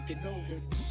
taking over.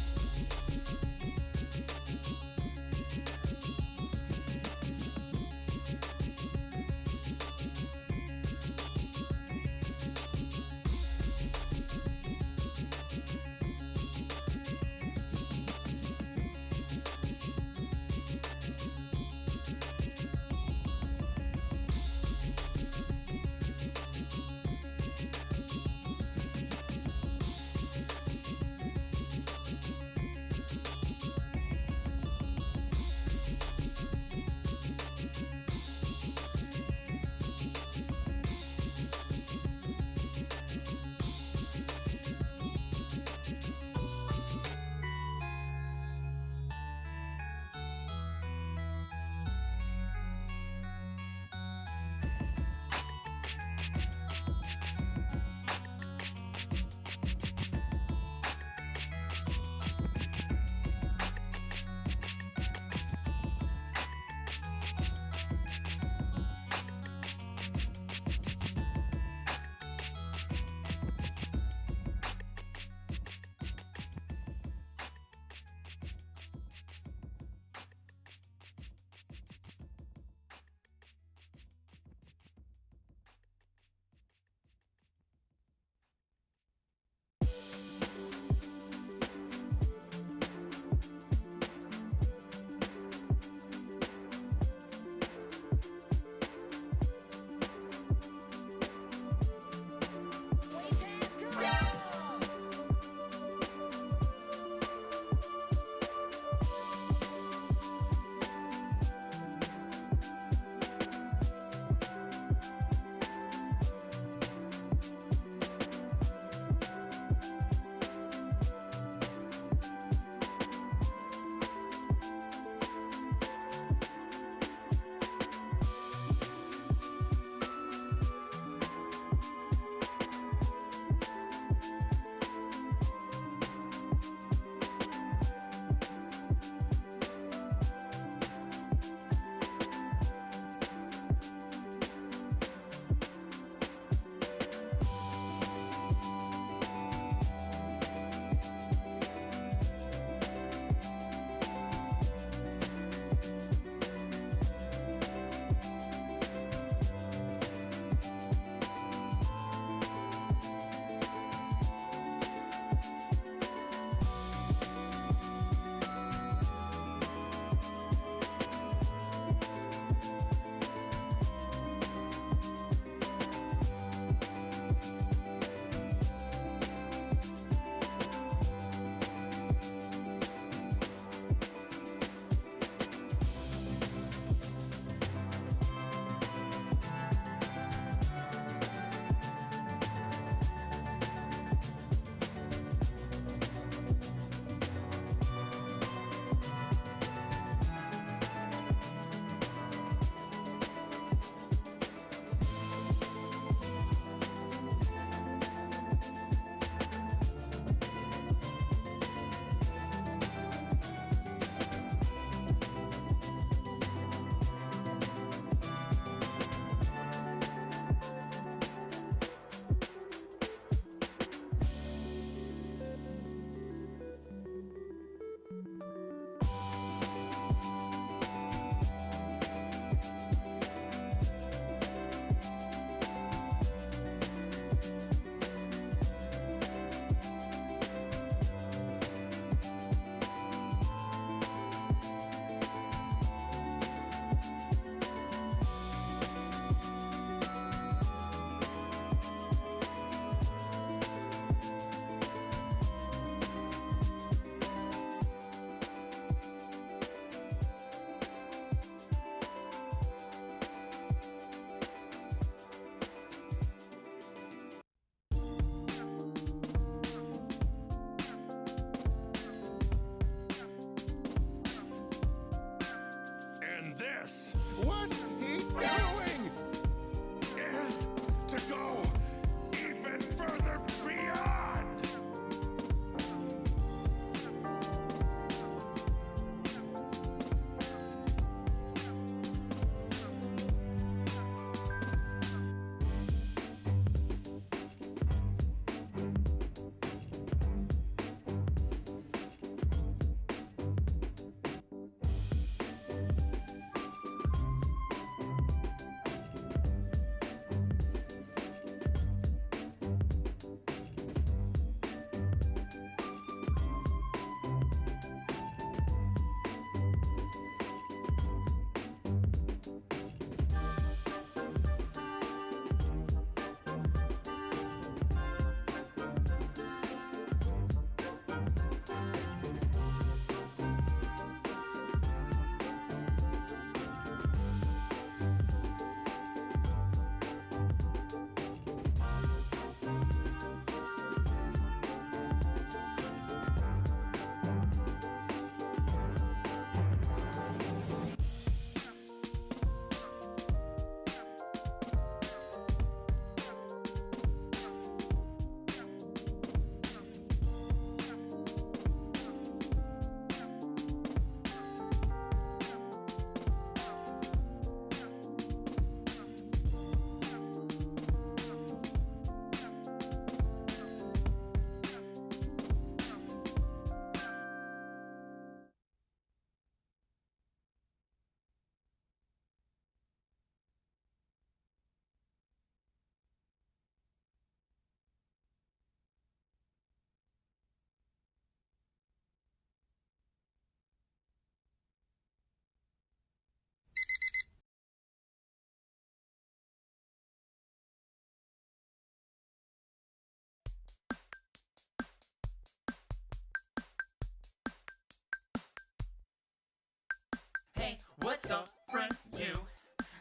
Hey, what's up, friend? You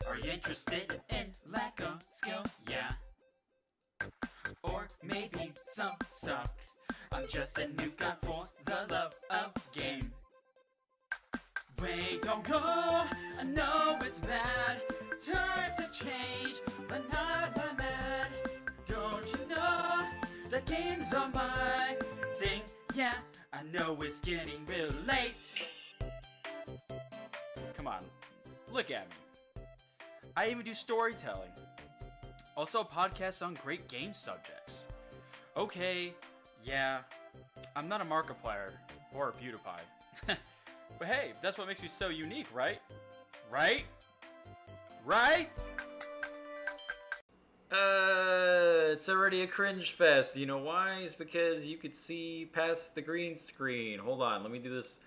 are you interested in lack of skill? Yeah. Or maybe some suck. I'm just a new guy for the love of game. Wait, don't go. I know it's bad. Times have changed, but not my mad. Don't you know that games are my thing? Yeah, I know it's getting real late. Come on, look at me. I even do storytelling. Also, podcasts on great game subjects. Okay, yeah, I'm not a Markiplier or a PewDiePie. But hey, that's what makes me so unique, right? Right? Right? It's already a cringe fest. You know why? It's because you could see past the green screen. Hold on, let me do this.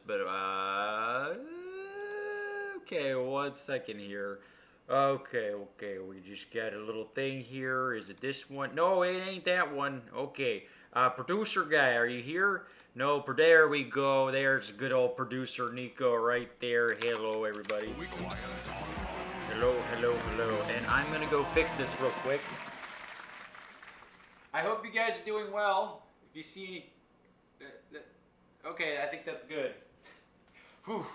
But, okay, 1 second here. Okay, we just got a little thing here. Is it this one? No, it ain't that one. Okay, producer guy, are you here? No, there we go. There's good old producer Nico right there. Hello, everybody. Hello. And I'm gonna go fix this real quick. I hope you guys are doing well. If you see any... okay, I think that's good. Whew.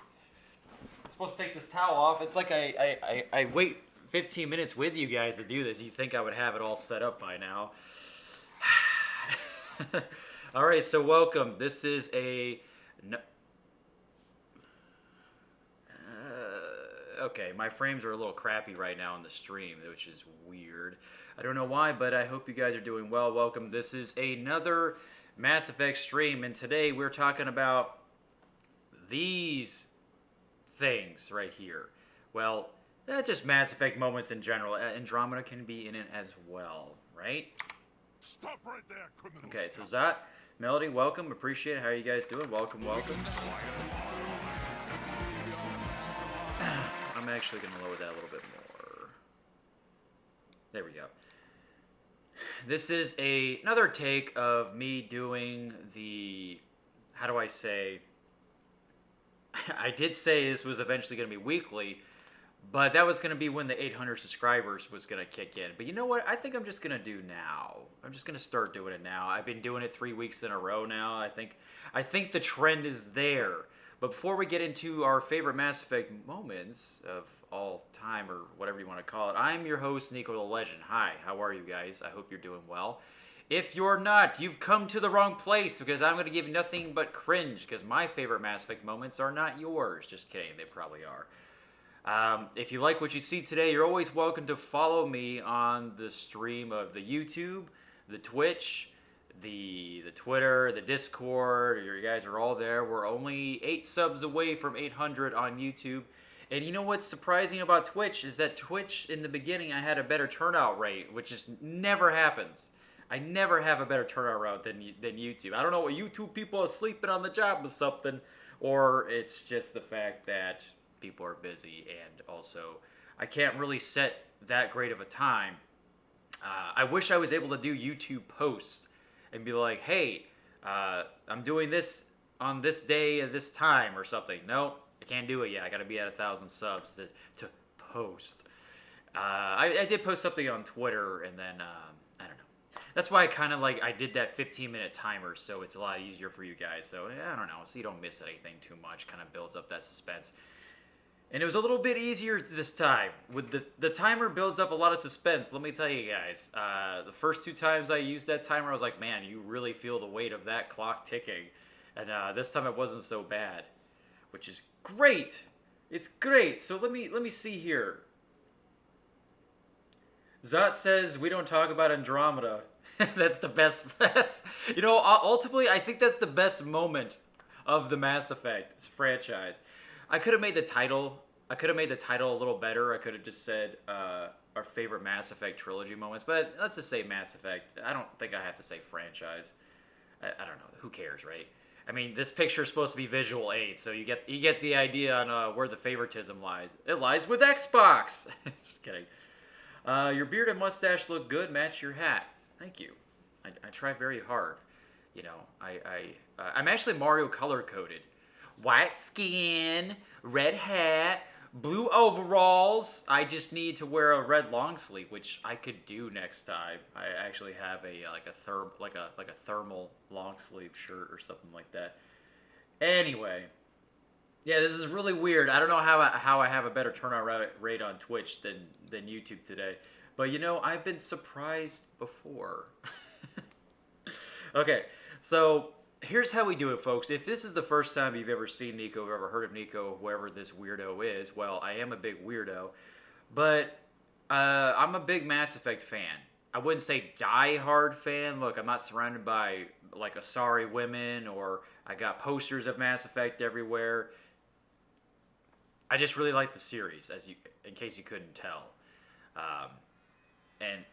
I'm supposed to take this towel off. It's like I wait 15 minutes with you guys to do this. You think I would have it all set up by now. All right, so welcome. This is a... okay, my frames are a little crappy right now on the stream, which is weird. I don't know why, but I hope you guys are doing well. Welcome. This is another Mass Effect stream, and today we're talking about these things right here. Well, just Mass Effect moments in general. Andromeda can be in it as well, right? Stop right there, criminal. Okay, so Zot, Melody, welcome. Appreciate it. How are you guys doing? Welcome. I'm actually going to lower that a little bit more. There we go. This is another take of me doing the... how do I say... I did say this was eventually going to be weekly, but that was going to be when the 800 subscribers was going to kick in. But you know what? I think I'm just going to do now. I'm just going to start doing it now. I've been doing it 3 weeks in a row now. I think the trend is there. But before we get into our favorite Mass Effect moments of all time, or whatever you want to call it, I'm your host, NikoTheLegend. Hi, how are you guys? I hope you're doing well. If you're not, you've come to the wrong place, because I'm going to give you nothing but cringe, because my favorite Mass Effect moments are not yours. Just kidding, they probably are. If you like what you see today, you're always welcome to follow me on the stream of the YouTube, the Twitch, the Twitter, the Discord. You guys are all there. We're only 8 subs away from 800 on YouTube. And you know what's surprising about Twitch is that Twitch, in the beginning, I had a better turnout rate, which just never happens. I never have a better turnout rate than YouTube. I don't know what YouTube people are sleeping on the job or something, or it's just the fact that people are busy, and also I can't really set that great of a time. I wish I was able to do YouTube posts and be like, hey, I'm doing this on this day at this time or something. No, I can't do it yet. I got to be at 1,000 subs to post. I did post something on Twitter, and then I don't know. That's why I did that 15-minute timer, so it's a lot easier for you guys. So I don't know, so you don't miss anything too much. Kind of builds up that suspense. And it was a little bit easier this time. With the timer builds up a lot of suspense, let me tell you guys. The first 2 times I used that timer, I was like, man, you really feel the weight of that clock ticking. And this time it wasn't so bad, which is great. It's great. So let me see here. Zot says we don't talk about Andromeda. That's the best. Ultimately, I think that's the best moment of the Mass Effect franchise. I could have made the title a little better. I could have just said our favorite Mass Effect trilogy moments, but let's just say Mass Effect. I don't think I have to say franchise. I don't know. Who cares, right? I mean, this picture is supposed to be visual aid, so you get the idea on where the favoritism lies. It lies with Xbox. Just kidding. Your beard and mustache look good. Match your hat. Thank you. I try very hard. You know, I'm actually Mario color coded. white skin, red hat, blue overalls. I just need to wear a red long sleeve, which I could do next time. I actually have a like a thermal long sleeve shirt or something like that. Anyway, yeah, this is really weird. I don't know how I have a better turnout rate on Twitch than YouTube today, but you know, I've been surprised before. Okay, so here's how we do it, folks. If this is the first time you've ever seen Nico, or ever heard of Nico, whoever this weirdo is, well, I am a big weirdo, but I'm a big Mass Effect fan. I wouldn't say die-hard fan. Look, I'm not surrounded by like Asari women, or I got posters of Mass Effect everywhere. I just really like the series, in case you couldn't tell, and.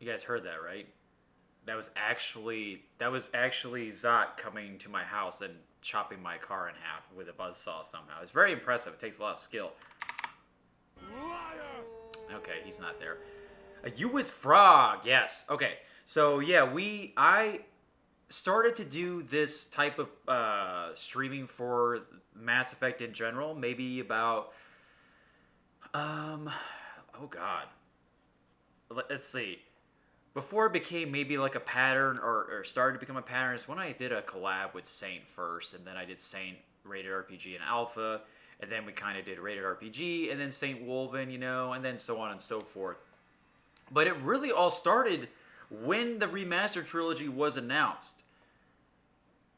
You guys heard that, right? That was actually Zot coming to my house and chopping my car in half with a buzzsaw somehow. It's very impressive. It takes a lot of skill. Liar! Okay, he's not there. You was Frog, yes. Okay, so yeah, I started to do this type of streaming for Mass Effect in general, maybe about oh god. Let's see. Before it became maybe like a pattern, or started to become a pattern, is when I did a collab with Saint first, and then I did Saint Rated RPG and Alpha, and then we kind of did Rated RPG, and then Saint Wolven, you know, and then so on and so forth. But it really all started when the remastered trilogy was announced.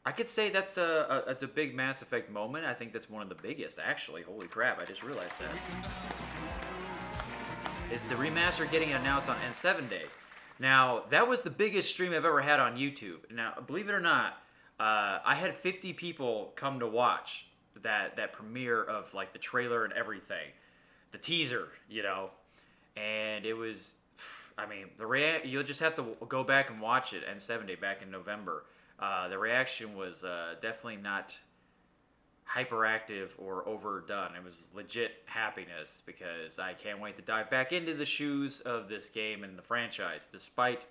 I could say that's a big Mass Effect moment. I think that's one of the biggest, actually. Holy crap, I just realized that. Is the remaster getting announced on N7 Day. Now, that was the biggest stream I've ever had on YouTube. Now, believe it or not, I had 50 people come to watch that premiere of like the trailer and everything, the teaser, you know, and it was, I mean, you'll just have to go back and watch it. N7 Day back in November. The reaction was definitely not hyperactive or overdone. It was legit happiness, because I can't wait to dive back into the shoes of this game and the franchise, despite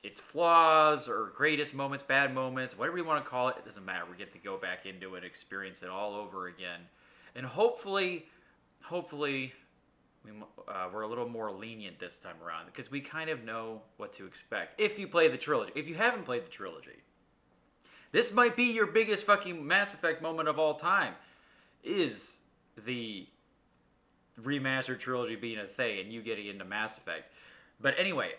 its flaws or greatest moments, bad moments, whatever you want to call it. It doesn't matter. We get to go back into it and experience it all over again, and hopefully we're a little more lenient this time around, because we kind of know what to expect if you play the trilogy. If you haven't played the trilogy, this might be your biggest fucking Mass Effect moment of all time, is the remastered trilogy being a thing and you getting into Mass Effect. But anyway,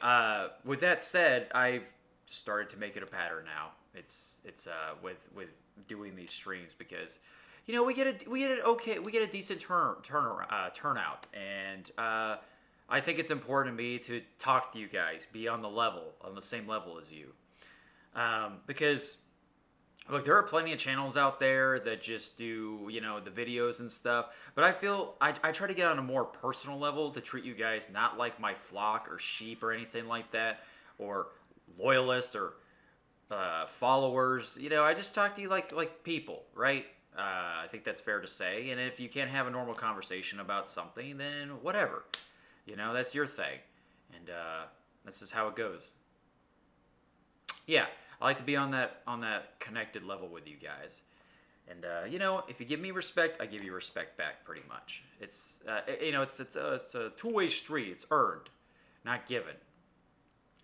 with that said, I've started to make it a pattern now. It's with doing these streams, because you know we get a decent turnout, and I think it's important to me to talk to you guys, be on the same level as you, because. Look, there are plenty of channels out there that just do, you know, the videos and stuff. But I feel I try to get on a more personal level to treat you guys not like my flock or sheep or anything like that, or loyalists or followers. You know, I just talk to you like people, right? I think that's fair to say. And if you can't have a normal conversation about something, then whatever. You know, that's your thing. And that's just how it goes. Yeah. I like to be on that connected level with you guys, and you know, if you give me respect, I give you respect back. Pretty much, it's you know, it's a two-way street. It's earned, not given.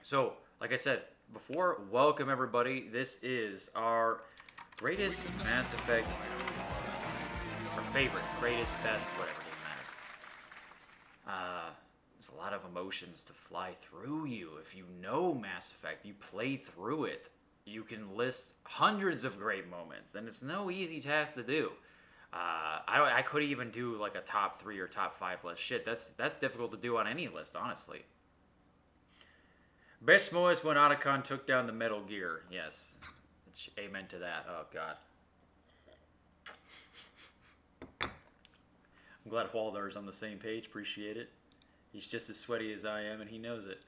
So, like I said before, welcome everybody. This is our greatest Mass Effect, our favorite, greatest, best, whatever, doesn't matter. There's a lot of emotions to fly through you if you know Mass Effect. You play through it. You can list hundreds of great moments, and it's no easy task to do. I could even do like a top 3 or top 5 list. Shit, that's difficult to do on any list, honestly. Best moments when Otacon took down the Metal Gear. Yes, amen to that. Oh god. I'm glad Waldar's on the same page. Appreciate it. He's just as sweaty as I am, and he knows it.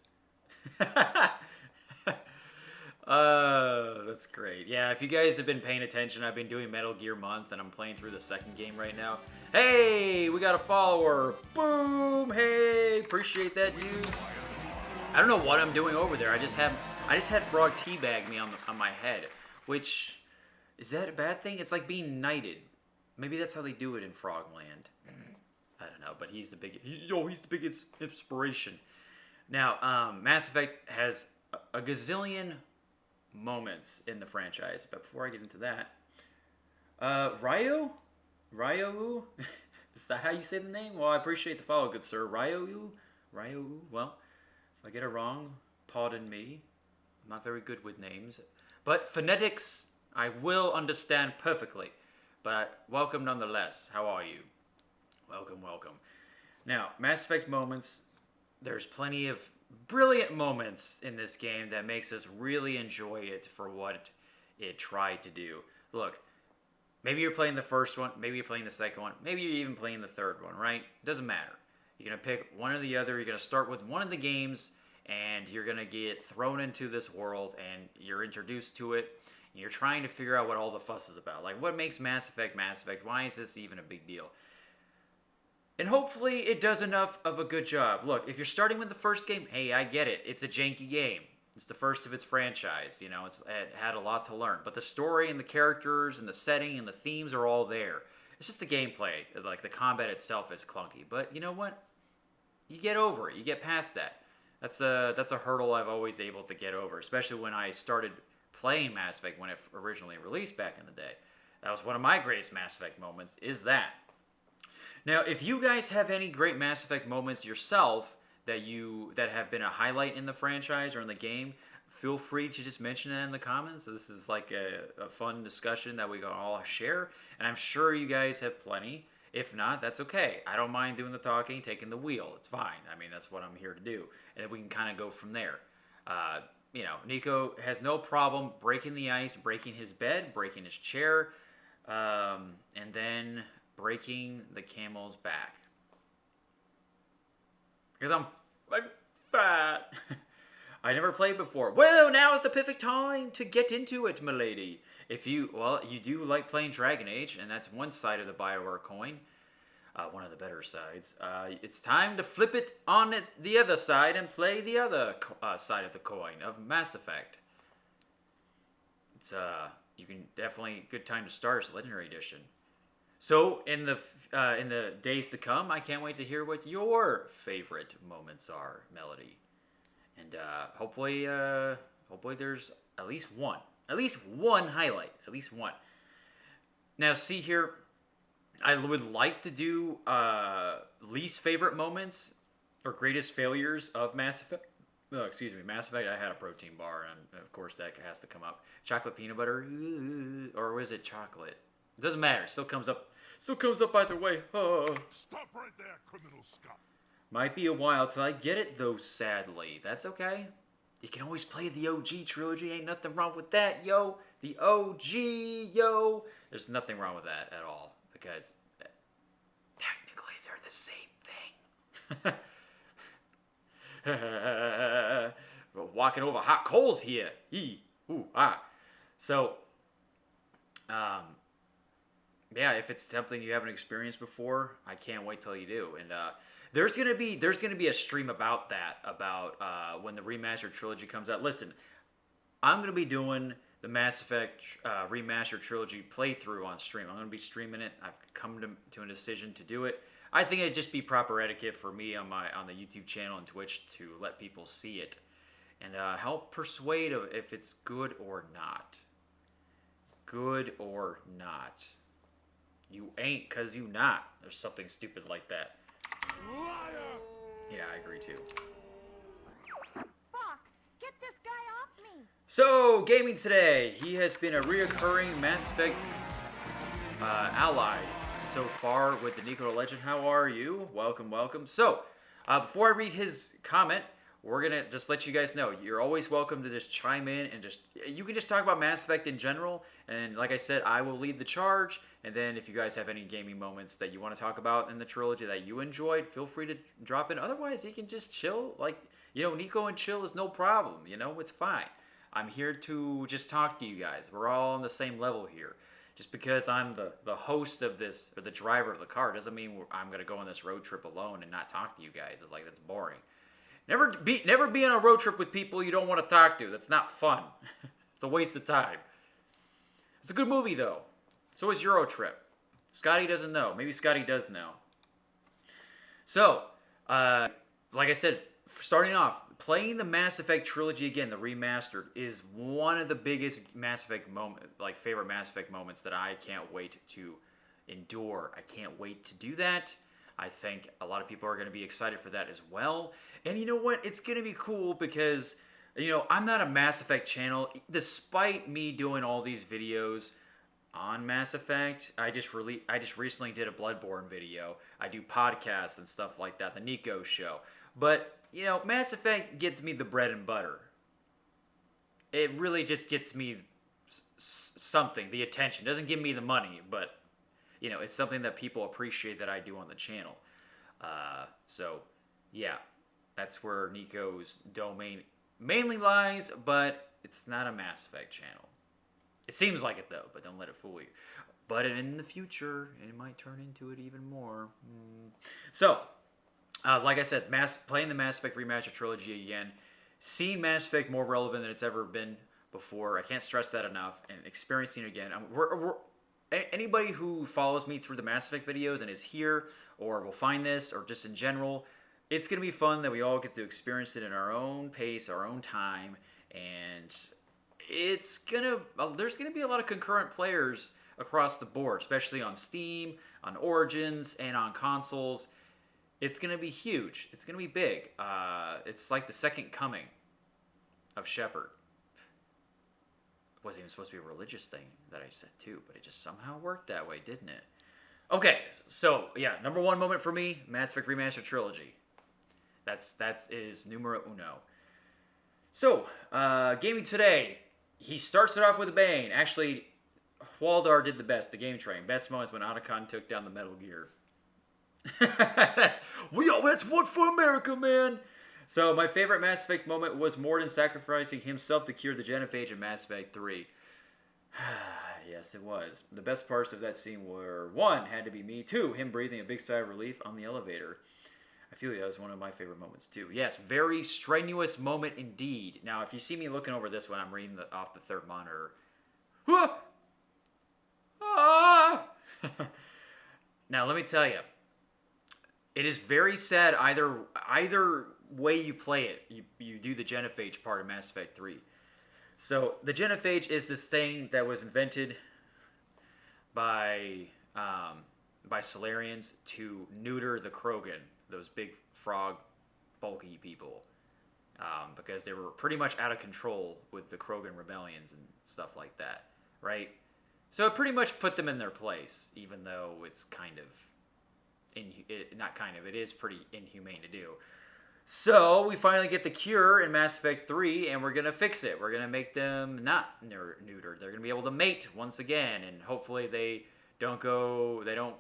That's great. Yeah, if you guys have been paying attention, I've been doing Metal Gear Month, and I'm playing through the second game right now. Hey, we got a follower. Boom. Hey, appreciate that, dude. I don't know what I'm doing over there. I I just had Frog teabag me on my head, which is that a bad thing? It's like being knighted. Maybe that's how they do it in Frogland. I don't know, but he's the biggest inspiration. Now, Mass Effect has a gazillion moments in the franchise, but before I get into that, Ryo? Is that how you say the name? Well, I appreciate the follow, good sir. Ryo? Well, if I get it wrong, pardon me. I'm not very good with names. But phonetics, I will understand perfectly. But welcome nonetheless. How are you? Welcome. Now, Mass Effect moments. There's plenty of brilliant moments in this game that makes us really enjoy it for what it tried to do. Look, maybe you're playing the first one, maybe you're playing the second one, maybe you're even playing the third one, right? Doesn't matter. You're going to pick one or the other. You're going to start with one of the games, and you're going to get thrown into this world, and you're introduced to it, and you're trying to figure out what all the fuss is about. Like, what makes Mass Effect Mass Effect? Why is this even a big deal? And hopefully it does enough of a good job. Look, if you're starting with the first game, hey, I get it. It's a janky game. It's the first of its franchise. You know, it had a lot to learn. But the story and the characters and the setting and the themes are all there. It's just the gameplay. Like, the combat itself is clunky. But you know what? You get over it. You get past that. That's a hurdle I've always able to get over, especially when I started playing Mass Effect when it originally released back in the day. That was one of my greatest Mass Effect moments, is that. Now, if you guys have any great Mass Effect moments yourself that have been a highlight in the franchise or in the game, feel free to just mention that in the comments. This is like a fun discussion that we can all share, and I'm sure you guys have plenty. If not, that's okay. I don't mind doing the talking, taking the wheel. It's fine. I mean, that's what I'm here to do, and then we can kind of go from there. You know, Nico has no problem breaking the ice, breaking his bed, breaking his chair, and then breaking the camel's back. Because I'm fat. I never played before. Well, now is the perfect time to get into it, milady. If you do like playing Dragon Age, and that's one side of the BioWare coin, one of the better sides. It's time to flip it on the other side and play the other side of the coin of Mass Effect. It's you can definitely good time to start as Legendary Edition. So in the days to come, I can't wait to hear what your favorite moments are, Melody, and hopefully there's at least one highlight, at least one. Now, see here, I would like to do least favorite moments or greatest failures of Mass Effect. Oh, excuse me, Mass Effect. I had a protein bar, and of course that has to come up. Chocolate peanut butter, or was it chocolate? It doesn't matter. It still comes up either way. Oh. Stop right there, criminal scum. Might be a while till I get it, though, sadly. That's okay. You can always play the OG trilogy. Ain't nothing wrong with that, yo. The OG, yo. There's nothing wrong with that at all, because technically they're the same thing. We're walking over hot coals here. So, yeah, if it's something you haven't experienced before, I can't wait till you do. And there's gonna be a stream about that, about when the remastered trilogy comes out. Listen, I'm gonna be doing the Mass Effect remastered trilogy playthrough on stream. I'm gonna be streaming it. I've come to a decision to do it. I think it'd just be proper etiquette for me on the YouTube channel and Twitch to let people see it and help persuade if it's good or not. Good or not. You ain't, cause you not. There's something stupid like that. Liar! Yeah, I agree too. Fuck! Get this guy off me! So, gaming today. He has been a reoccurring Mass Effect ally so far with the NikoTheLegend. How are you? Welcome. So, before I read his comment, we're gonna just let you guys know you're always welcome to just chime in and you can just talk about Mass Effect in general. And like I said, I will lead the charge. And then if you guys have any gaming moments that you want to talk about in the trilogy that you enjoyed, feel free to drop in. Otherwise, you can just chill. Like, you know, Nico and chill is no problem. You know, it's fine. I'm here to just talk to you guys. We're all on the same level here. Just because I'm the host of this, or the driver of the car, doesn't mean I'm going to go on this road trip alone and not talk to you guys. It's like, that's boring. Never be on a road trip with people you don't want to talk to. That's not fun. It's a waste of time. It's a good movie though. So is Euro Trip. Scotty doesn't know. Maybe Scotty does know. So, like I said, starting off, playing the Mass Effect trilogy again, the remastered, is one of the biggest Mass Effect favorite Mass Effect moments that I can't wait to endure. I can't wait to do that. I think a lot of people are going to be excited for that as well. And you know what? It's going to be cool because, I'm not a Mass Effect channel. Despite me doing all these videos on Mass Effect, I just recently did a Bloodborne video. I do podcasts and stuff like that, the Nico show. But, Mass Effect gets me the bread and butter. It really just gets me something, the attention. It doesn't give me the money, but it's something that people appreciate that I do on the channel. So, yeah, that's where Nico's domain mainly lies, but it's not a Mass Effect channel. It seems like it, though, but don't let it fool you. But in the future, it might turn into it even more. So, like I said, playing the Mass Effect Remastered Trilogy again, seeing Mass Effect more relevant than it's ever been before. I can't stress that enough. And experiencing it again. Anybody who follows me through the Mass Effect videos and is here or will find this or just in general, it's going to be fun that we all get to experience it in our own pace, our own time, and there's going to be a lot of concurrent players across the board, especially on Steam, on Origins, and on consoles. It's going to be huge. It's going to be big. It's like the second coming of Shepard. It wasn't even supposed to be a religious thing that I said too, but it just somehow worked that way, didn't it? Okay, so yeah, number one moment for me, Mass Effect Remastered Trilogy. That is numero uno. So, gaming today, he starts it off with a bang. Actually, Waldar did the best, the game train. Best moments when Otacon took down the Metal Gear. That's one for America, man. So my favorite Mass Effect moment was Mordin sacrificing himself to cure the genophage in Mass Effect 3. Yes, it was. The best parts of that scene were, 1, had to be me. 2, him breathing a big sigh of relief on the elevator. I feel that was one of my favorite moments too. Yes, very strenuous moment indeed. Now, if you see me looking over this when I'm reading off the third monitor. Now, let me tell you. It is very sad either way you play it. You do the genophage part of Mass Effect 3. So the genophage is this thing that was invented by Solarians to neuter the Krogan, those big frog, bulky people, because they were pretty much out of control with the Krogan rebellions and stuff like that, right? So it pretty much put them in their place, even though it's kind of it is pretty inhumane to do. So we finally get the cure in Mass Effect 3, and we're gonna fix it. We're gonna make them not neutered. They're gonna be able to mate once again, and hopefully they don't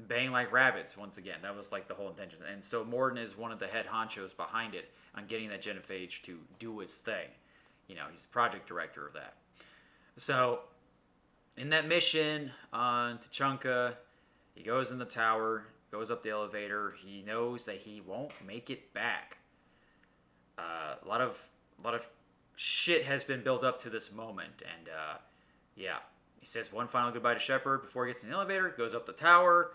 bang like rabbits once again. That was like the whole intention. And so Mordin is one of the head honchos behind it on getting that genophage to do its thing. He's the project director of that. So in that mission on Tuchanka, he goes in the tower, goes up the elevator. He knows that he won't make it back. A lot of shit has been built up to this moment, and yeah, he says one final goodbye to Shepard before he gets in the elevator. Goes up the tower,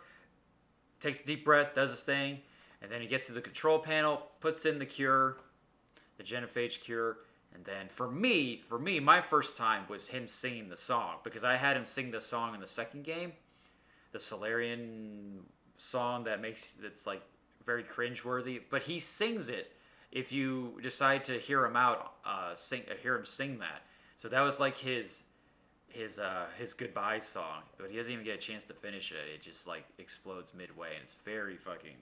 takes a deep breath, does his thing, and then he gets to the control panel, puts in the cure, the genophage cure, and then for me, my first time was him singing the song, because I had him sing the song in the second game, the Solarian song that's like very cringeworthy, but he sings it if you decide to hear him hear him sing that. So that was like his goodbye song, but he doesn't even get a chance to finish it. It just like explodes midway, and it's very fucking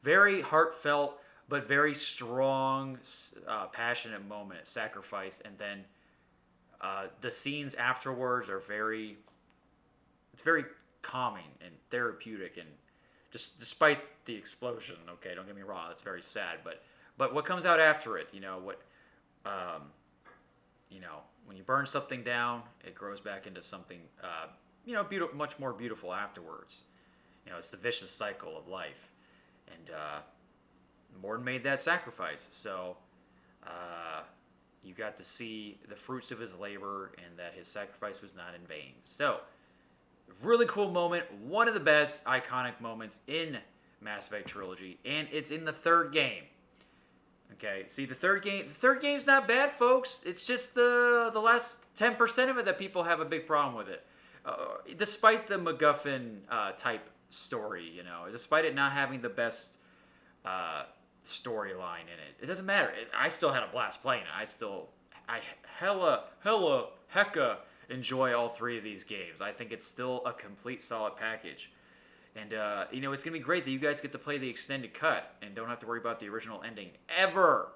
very heartfelt, but very strong, passionate moment, sacrifice, and then the scenes afterwards are very calming and therapeutic, and just despite the explosion, okay, don't get me wrong, it's very sad, but what comes out after it, when you burn something down, it grows back into something, beautiful, much more beautiful afterwards. It's the vicious cycle of life, and Morden made that sacrifice. So you got to see the fruits of his labor and that his sacrifice was not in vain. So, really cool moment. One of the best iconic moments in Mass Effect Trilogy. And it's in the third game. Okay, see the third game's not bad, folks. It's just the last 10% of it that people have a big problem with it. Despite the MacGuffin type story, despite it not having the best storyline in it, it doesn't matter. I still had a blast playing it. I hecka enjoy all three of these games. I think it's still a complete solid package. And, it's going to be great that you guys get to play the extended cut and don't have to worry about the original ending. Ever.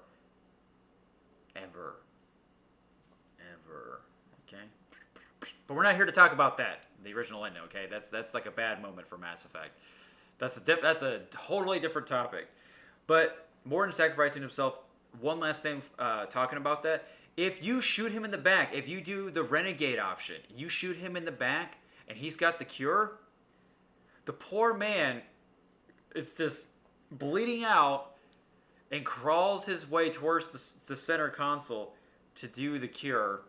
Okay? But we're not here to talk about that, the original ending, okay? That's like a bad moment for Mass Effect. That's a totally different topic. But Morden sacrificing himself, one last thing talking about that. If you shoot him in the back, if you do the Renegade option, you shoot him in the back and he's got the cure, the poor man is just bleeding out and crawls his way towards the center console to do the cure,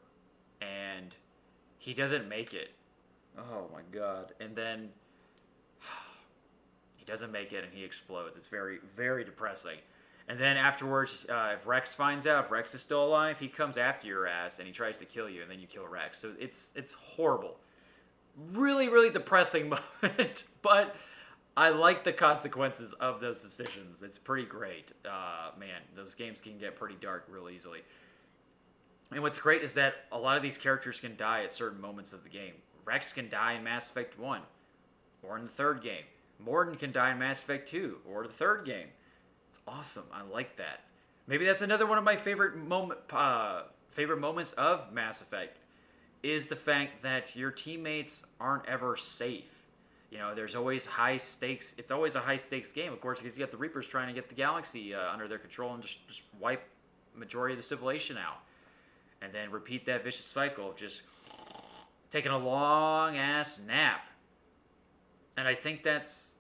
and he doesn't make it. Oh my god. And then he doesn't make it and he explodes. It's very, very depressing. And then afterwards, if Rex finds out, if Rex is still alive, he comes after your ass and he tries to kill you, and then you kill Rex. So it's horrible. Really, really depressing moment, but I like the consequences of those decisions. It's pretty great. Man, those games can get pretty dark real easily. And what's great is that a lot of these characters can die at certain moments of the game. Rex can die in Mass Effect 1, or in the third game. Morden can die in Mass Effect 2, or the third game. It's awesome. I like that. Maybe that's another one of my favorite moments of Mass Effect, is the fact that your teammates aren't ever safe. There's always high stakes. It's always a high stakes game, of course, because you got the Reapers trying to get the galaxy under their control and just wipe majority of the civilization out. And then repeat that vicious cycle of just taking a long ass nap. And I think that's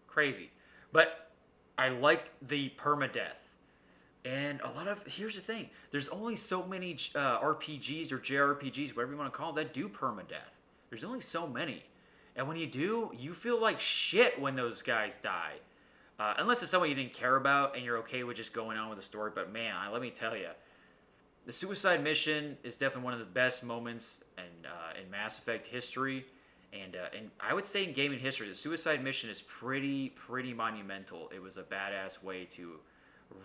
crazy. But I like the permadeath. And here's the thing, there's only so many RPGs or JRPGs, whatever you want to call them, that do permadeath. There's only so many. And when you do, you feel like shit when those guys die. Unless it's someone you didn't care about and you're okay with just going on with the story. But man, let me tell you, the suicide mission is definitely one of the best moments in Mass Effect history. And I would say in gaming history, the suicide mission is pretty monumental. It was a badass way to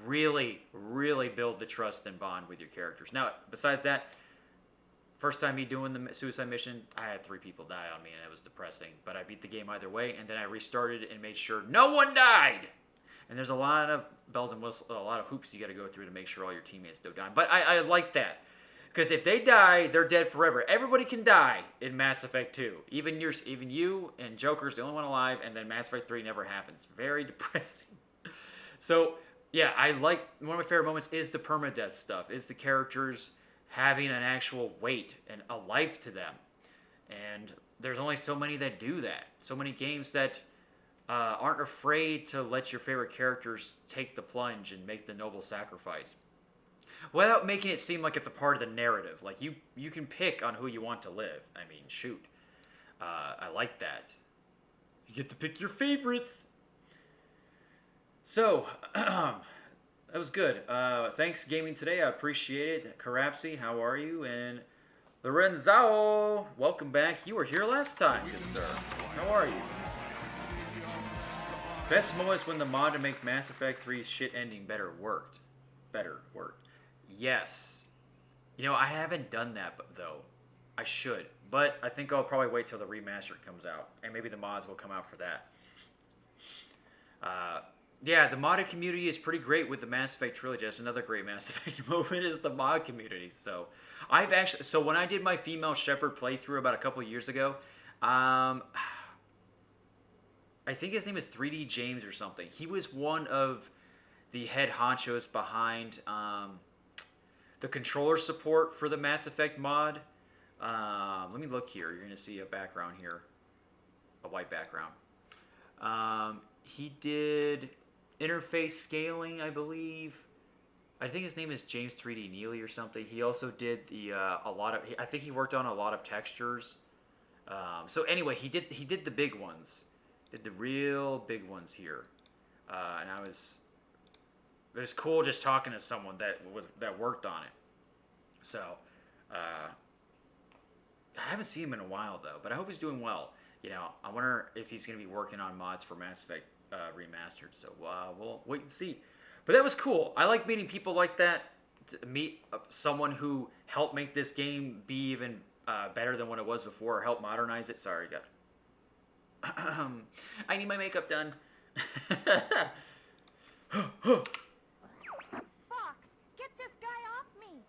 really, really build the trust and bond with your characters. Now, besides that, first time me doing the suicide mission, I had 3 people die on me, and it was depressing. But I beat the game either way, and then I restarted and made sure no one died. And there's a lot of bells and whistles, a lot of hoops you got to go through to make sure all your teammates don't die. But I like that, because if they die, they're dead forever. Everybody can die in Mass Effect 2. Even you and Joker's the only one alive, and then Mass Effect 3 never happens. Very depressing. So yeah, I like, one of my favorite moments is the permadeath stuff, is the characters having an actual weight and a life to them. And there's only so many that do that. So many games that aren't afraid to let your favorite characters take the plunge and make the noble sacrifice, without making it seem like it's a part of the narrative. Like, you can pick on who you want to live. I mean, shoot. I like that. You get to pick your favorites. So, that was good. Thanks, Gaming Today. I appreciate it. Karapsi, how are you? And Lorenzo, welcome back. You were here last time, good sir. How are you? Best moments when the mod to make Mass Effect 3's shit ending better worked. Yes. I haven't done that, though. I should. But I think I'll probably wait till the remaster comes out. And maybe the mods will come out for that. Yeah, the modded community is pretty great with the Mass Effect trilogy. That's another great Mass Effect moment, is the mod community. So when I did my Female Shepherd playthrough about a couple years ago, I think his name is 3D James or something. He was one of the head honchos behind the controller support for the Mass Effect mod. Let me look here. You're going to see a background here. A white background. He did interface scaling, I believe. I think his name is James 3D Neely or something. He also did the a lot of. I think he worked on a lot of textures. So anyway, he did the big ones, did the real big ones here, and it was cool just talking to someone that worked on it. So I haven't seen him in a while though, but I hope he's doing well. You know, I wonder if he's going to be working on mods for Mass Effect Remastered. So we'll wait and see. But that was cool. I like meeting people like that. To meet someone who helped make this game be even better than what it was before, or help modernize it. Sorry, got. I need my makeup done. Fuck! Get this guy off me!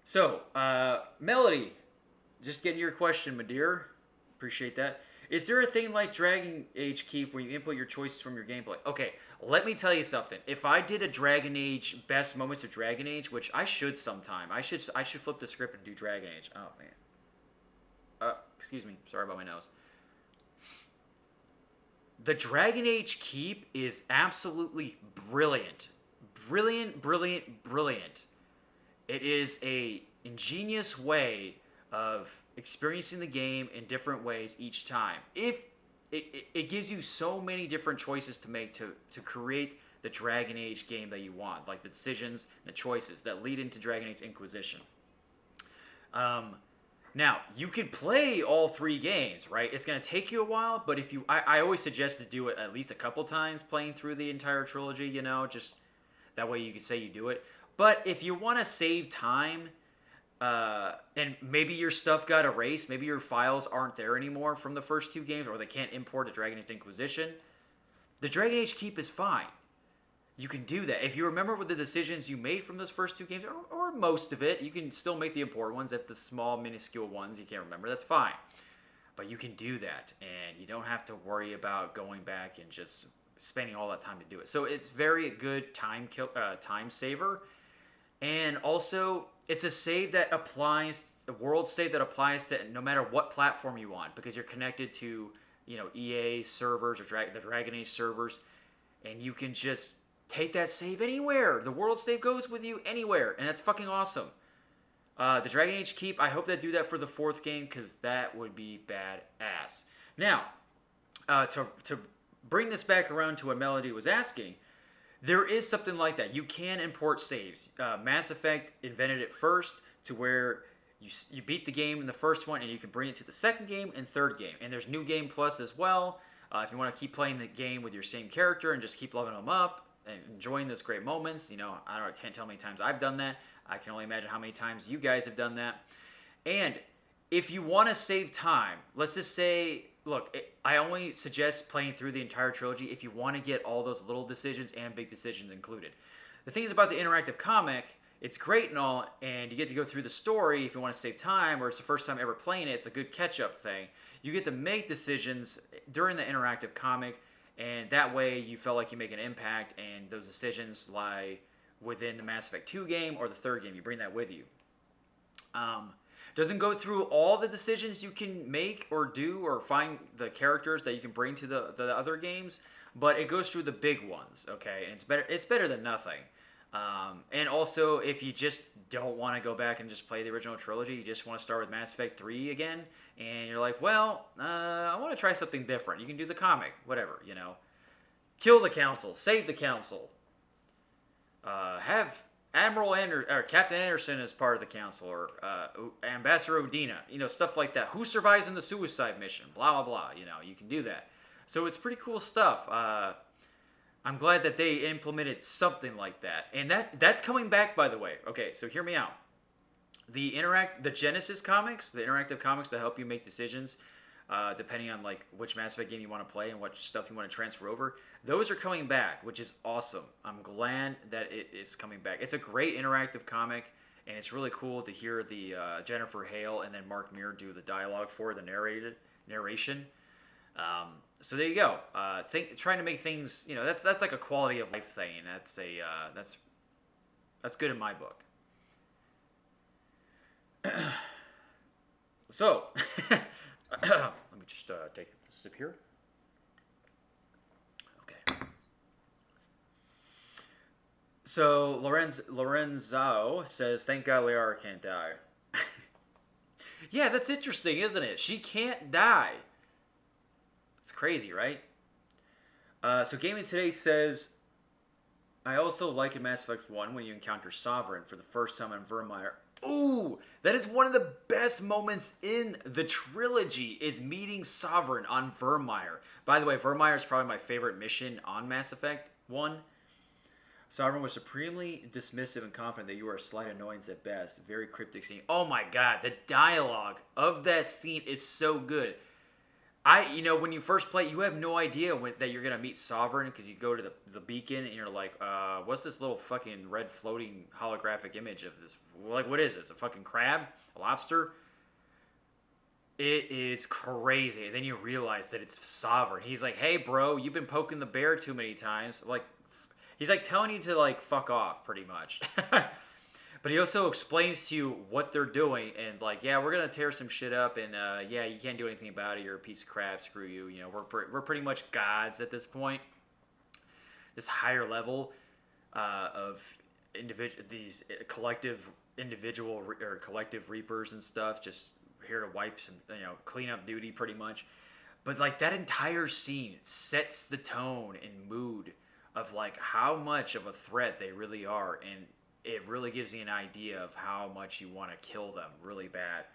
So, Melody, just getting your question, my dear. Appreciate that. Is there a thing like Dragon Age Keep where you input your choices from your gameplay? Okay, let me tell you something. If I did a Dragon Age best moments of Dragon Age, which I should sometime, I should flip the script and do Dragon Age. Oh man. Excuse me. Sorry about my nose. The Dragon Age Keep is absolutely brilliant. Brilliant, brilliant, brilliant. It is a ingenious way of experiencing the game in different ways each time. If it gives you so many different choices to make to create the Dragon Age game that you want, like the decisions, the choices that lead into Dragon Age Inquisition. Now, you could play all 3 games, right? It's going to take you a while, but if I always suggest to do it at least a couple times, playing through the entire trilogy, you know, just that way you can say you do it. But if you want to save time, and maybe your stuff got erased, maybe your files aren't there anymore from the first 2 games, or they can't import the Dragon Age Inquisition, the Dragon Age Keep is fine. You can do that. If you remember what the decisions you made from those first 2 games, or most of it, you can still make the important ones. If the small, minuscule ones you can't remember, that's fine. But you can do that, and you don't have to worry about going back and just spending all that time to do it. So it's very good time saver. And also, it's a save that applies, a world save that applies to no matter what platform you want, because you're connected to, you know, EA servers or the Dragon Age servers, and you can just take that save anywhere. The world save goes with you anywhere, and that's fucking awesome. The Dragon Age Keep, I hope they do that for the 4th game, because that would be badass. Now, to bring this back around to what Melody was asking, there is something like that. You can import saves. Mass Effect invented it first, to where you beat the game in the first one, and you can bring it to the 2nd game and 3rd game. And there's New Game Plus as well. If you want to keep playing the game with your same character and just keep leveling them up and enjoying those great moments, you know, I can't tell how many times I've done that. I can only imagine how many times you guys have done that. And if you want to save time, let's just say, look, I only suggest playing through the entire trilogy if you want to get all those little decisions and big decisions included. The thing is about the interactive comic, it's great and all, and you get to go through the story if you want to save time, or it's the first time ever playing it, it's a good catch-up thing. You get to make decisions during the interactive comic, and that way you felt like you make an impact, and those decisions lie within the Mass Effect 2 game or the 3rd game. You bring that with you. Doesn't go through all the decisions you can make or do or find the characters that you can bring to the other games, but it goes through the big ones, okay? And it's better than nothing. And also, if you just don't want to go back and just play the original trilogy, you just want to start with Mass Effect 3 again, and you're like, well, I want to try something different. You can do the comic, whatever, you know. Kill the Council, save the Council. Have or Captain Anderson as part of the council, or Ambassador Odina, you know, stuff like that. Who survives in the suicide mission? Blah, blah, blah. You know, you can do that. So it's pretty cool stuff. I'm glad that they implemented something like that. And that's coming back, by the way. Okay, so hear me out. The Genesis comics, the interactive comics that help you make decisions, depending on like which Mass Effect game you want to play and what stuff you want to transfer over, those are coming back, which is awesome. I'm glad that it is coming back. It's a great interactive comic, and it's really cool to hear the Jennifer Hale and then Mark Muir do the dialogue for the narration. So there you go. Trying to make things, you know, that's like a quality of life thing, and that's good in my book. So, let me just take a sip here. Okay. So Lorenzo says, "Thank God Liara can't die." Yeah, that's interesting, isn't it? She can't die. It's crazy, right? So Gaming Today says, "I also like in Mass Effect 1 when you encounter Sovereign for the first time on Vermeer. Ooh, that is one of the best moments in the trilogy is meeting Sovereign on Vermeer. By the way, Vermeer is probably my favorite mission on Mass Effect 1. Sovereign was supremely dismissive and confident that you were a slight annoyance at best. Very cryptic scene. Oh my god, the dialogue of that scene is so good. When you first play, you have no idea that you're gonna meet Sovereign because you go to the beacon and you're like, what's this little fucking red floating holographic image of this? Like, what is this? A fucking crab? A lobster? It is crazy. And then you realize that it's Sovereign. He's like, hey, bro, you've been poking the bear too many times. Like, he's like telling you to like fuck off, pretty much. But he also explains to you what they're doing, and like, yeah, we're gonna tear some shit up, and yeah, you can't do anything about it. You're a piece of crap. Screw you. You know, we're pretty much gods at this point. This higher level of these collective reapers and stuff, just here to wipe some, clean up duty, pretty much. But like that entire scene sets the tone and mood of like how much of a threat they really are, and it really gives you an idea of how much you want to kill them really bad.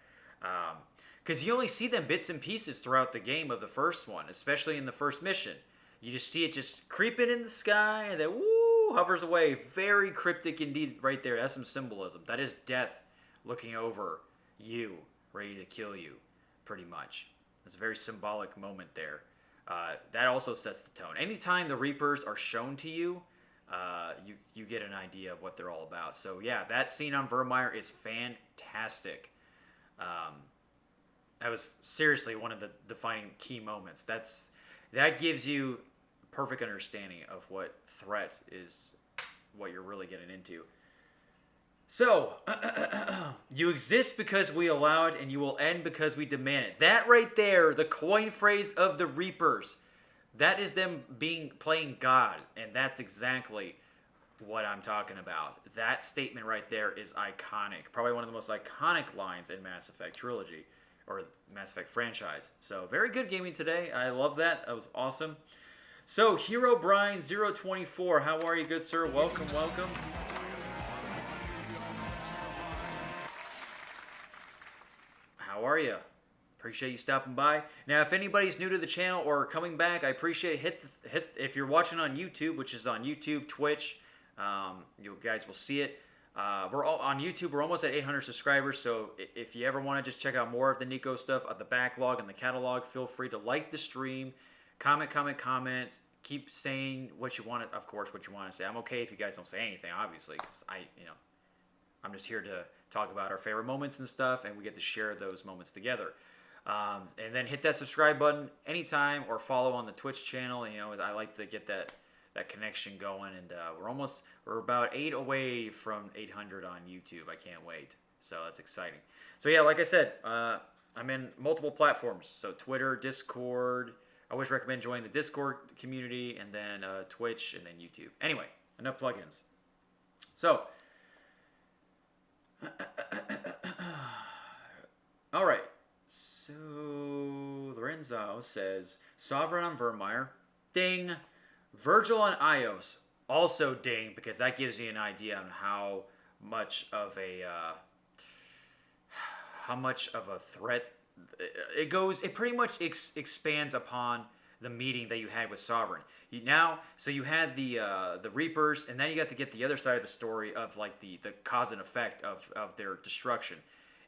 Because you only see them bits and pieces throughout the game of the first one, especially in the first mission. You just see it just creeping in the sky and then woo, hovers away. Very cryptic indeed right there. That's some symbolism. That is death looking over you, ready to kill you, pretty much. It's a very symbolic moment there. That also sets the tone. Anytime the Reapers are shown to you, you get an idea of what they're all about. So yeah, that scene on Vermeer is fantastic. That was seriously one of the defining key moments. That gives you perfect understanding of what threat is, what you're really getting into. So, you exist because we allow it, and you will end because we demand it. That right there, the coin phrase of the Reapers, that is them playing God, and that's exactly what I'm talking about. That statement right there is iconic. Probably one of the most iconic lines in Mass Effect trilogy, or Mass Effect franchise. So, very good gaming today. I love that. That was awesome. So, Hero Brian 024, how are you, good sir? Welcome, welcome. How are you? Appreciate you stopping by. Now, if anybody's new to the channel or coming back, I appreciate hit if you're watching on YouTube, which is on YouTube, Twitch, you guys will see it. We're all on YouTube. We're almost at 800 subscribers. So if you ever want to just check out more of the Nico stuff, the backlog and the catalog, feel free to like the stream, comment. Keep saying what you want. Of course, what you want to say. I'm okay if you guys don't say anything, obviously, because I'm just here to talk about our favorite moments and stuff, and we get to share those moments together. And then hit that subscribe button anytime, or follow on the Twitch channel. I like to get that connection going, and we're about 8 away from 800 on YouTube. I can't wait. So that's exciting. So yeah, like I said, I'm in multiple platforms. So Twitter, Discord. I always recommend joining the Discord community, and then Twitch, and then YouTube. Anyway, enough plugins. So. All right. So Lorenzo says Sovereign on Vermeer, ding. Virgil on Ios, also ding, because that gives you an idea on how much of a threat it goes. It pretty much expands upon the meeting that you had with Sovereign. So you had the Reapers, and then you got to get the other side of the story of like the cause and effect of their destruction.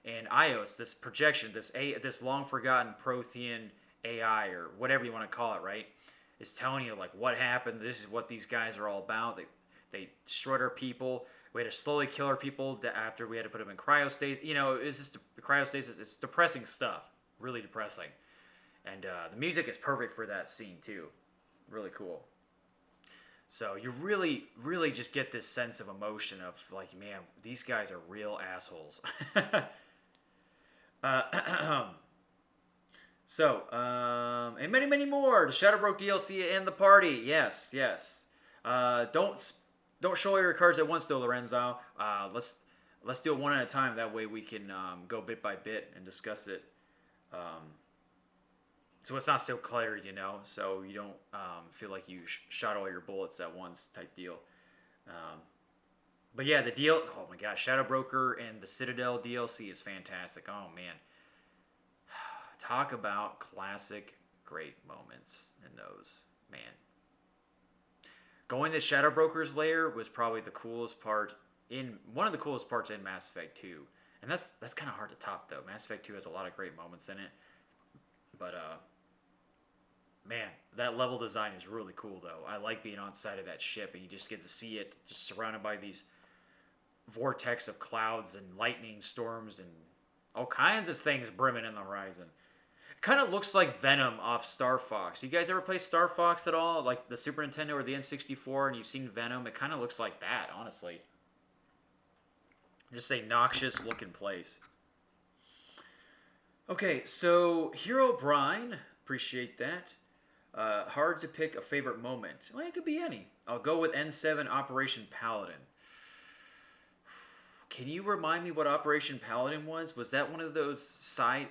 And Ios, this projection, this long forgotten Prothean AI, or whatever you want to call it, right, is telling you like what happened. This is what these guys are all about. They destroyed our people. We had to slowly kill our people after we had to put them in cryostasis. It's just cryostasis. It's depressing stuff. Really depressing. And the music is perfect for that scene too. Really cool. So you really, really just get this sense of emotion of like, man, these guys are real assholes. And many, many more. The Shadowbroke DLC and the party. Yes. Don't don't show all your cards at once, though, Lorenzo. Let's do it one at a time. That way we can go bit by bit and discuss it. So it's not so cluttered, you know. So you don't feel like you shot all your bullets at once, type deal. But yeah, the deal. Oh my gosh, Shadow Broker and the Citadel DLC is fantastic. Oh man, talk about classic, great moments in those. Man, going to Shadow Broker's lair was probably the coolest part one of the coolest parts in Mass Effect 2, and that's kind of hard to top though. Mass Effect 2 has a lot of great moments in it, but man, that level design is really cool though. I like being on side of that ship and you just get to see it just surrounded by these vortex of clouds and lightning storms and all kinds of things brimming in the horizon. It kind of looks like Venom off Star Fox. You guys ever play Star Fox at all? Like the Super Nintendo or the N64 and you've seen Venom? It kind of looks like that, honestly. Just a noxious looking place. Okay, so Hero Brine, appreciate that. Hard to pick a favorite moment. Well, it could be any. I'll go with N7 Operation Paladin. Can you remind me what Operation Paladin was? Was that one of those side...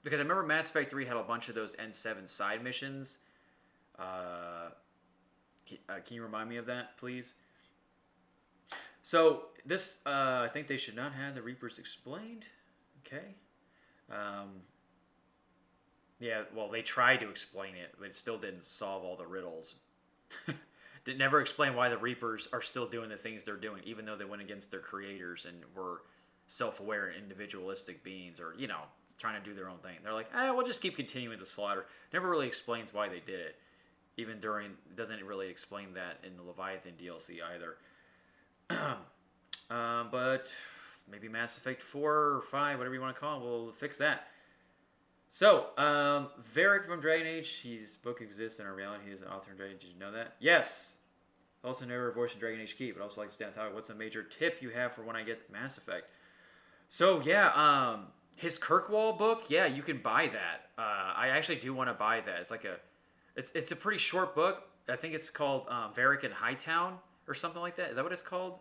Because I remember Mass Effect 3 had a bunch of those N7 side missions. Can you remind me of that, please? So, this... I think they should not have the Reapers explained. Okay. Yeah, well, they tried to explain it, but it still didn't solve all the riddles. It never explained why the Reapers are still doing the things they're doing, even though they went against their creators and were self-aware and individualistic beings, or, you know, trying to do their own thing. They're like, we'll just keep continuing the slaughter. Never really explains why they did it. Even during, doesn't really explain that in the Leviathan DLC either. But maybe Mass Effect 4 or 5, whatever you want to call it, we'll fix that. So, Varric from Dragon Age, his book exists in our reality. He is an author in Dragon Age. Did you know that? Yes. Also never voiced in Dragon Age Key, but also like to stay on top. What's a major tip you have for when I get Mass Effect? So, yeah, his Kirkwall book, yeah, you can buy that. I actually do want to buy that. It's like it's a pretty short book. I think it's called Varric in Hightown or something like that. Is that what it's called?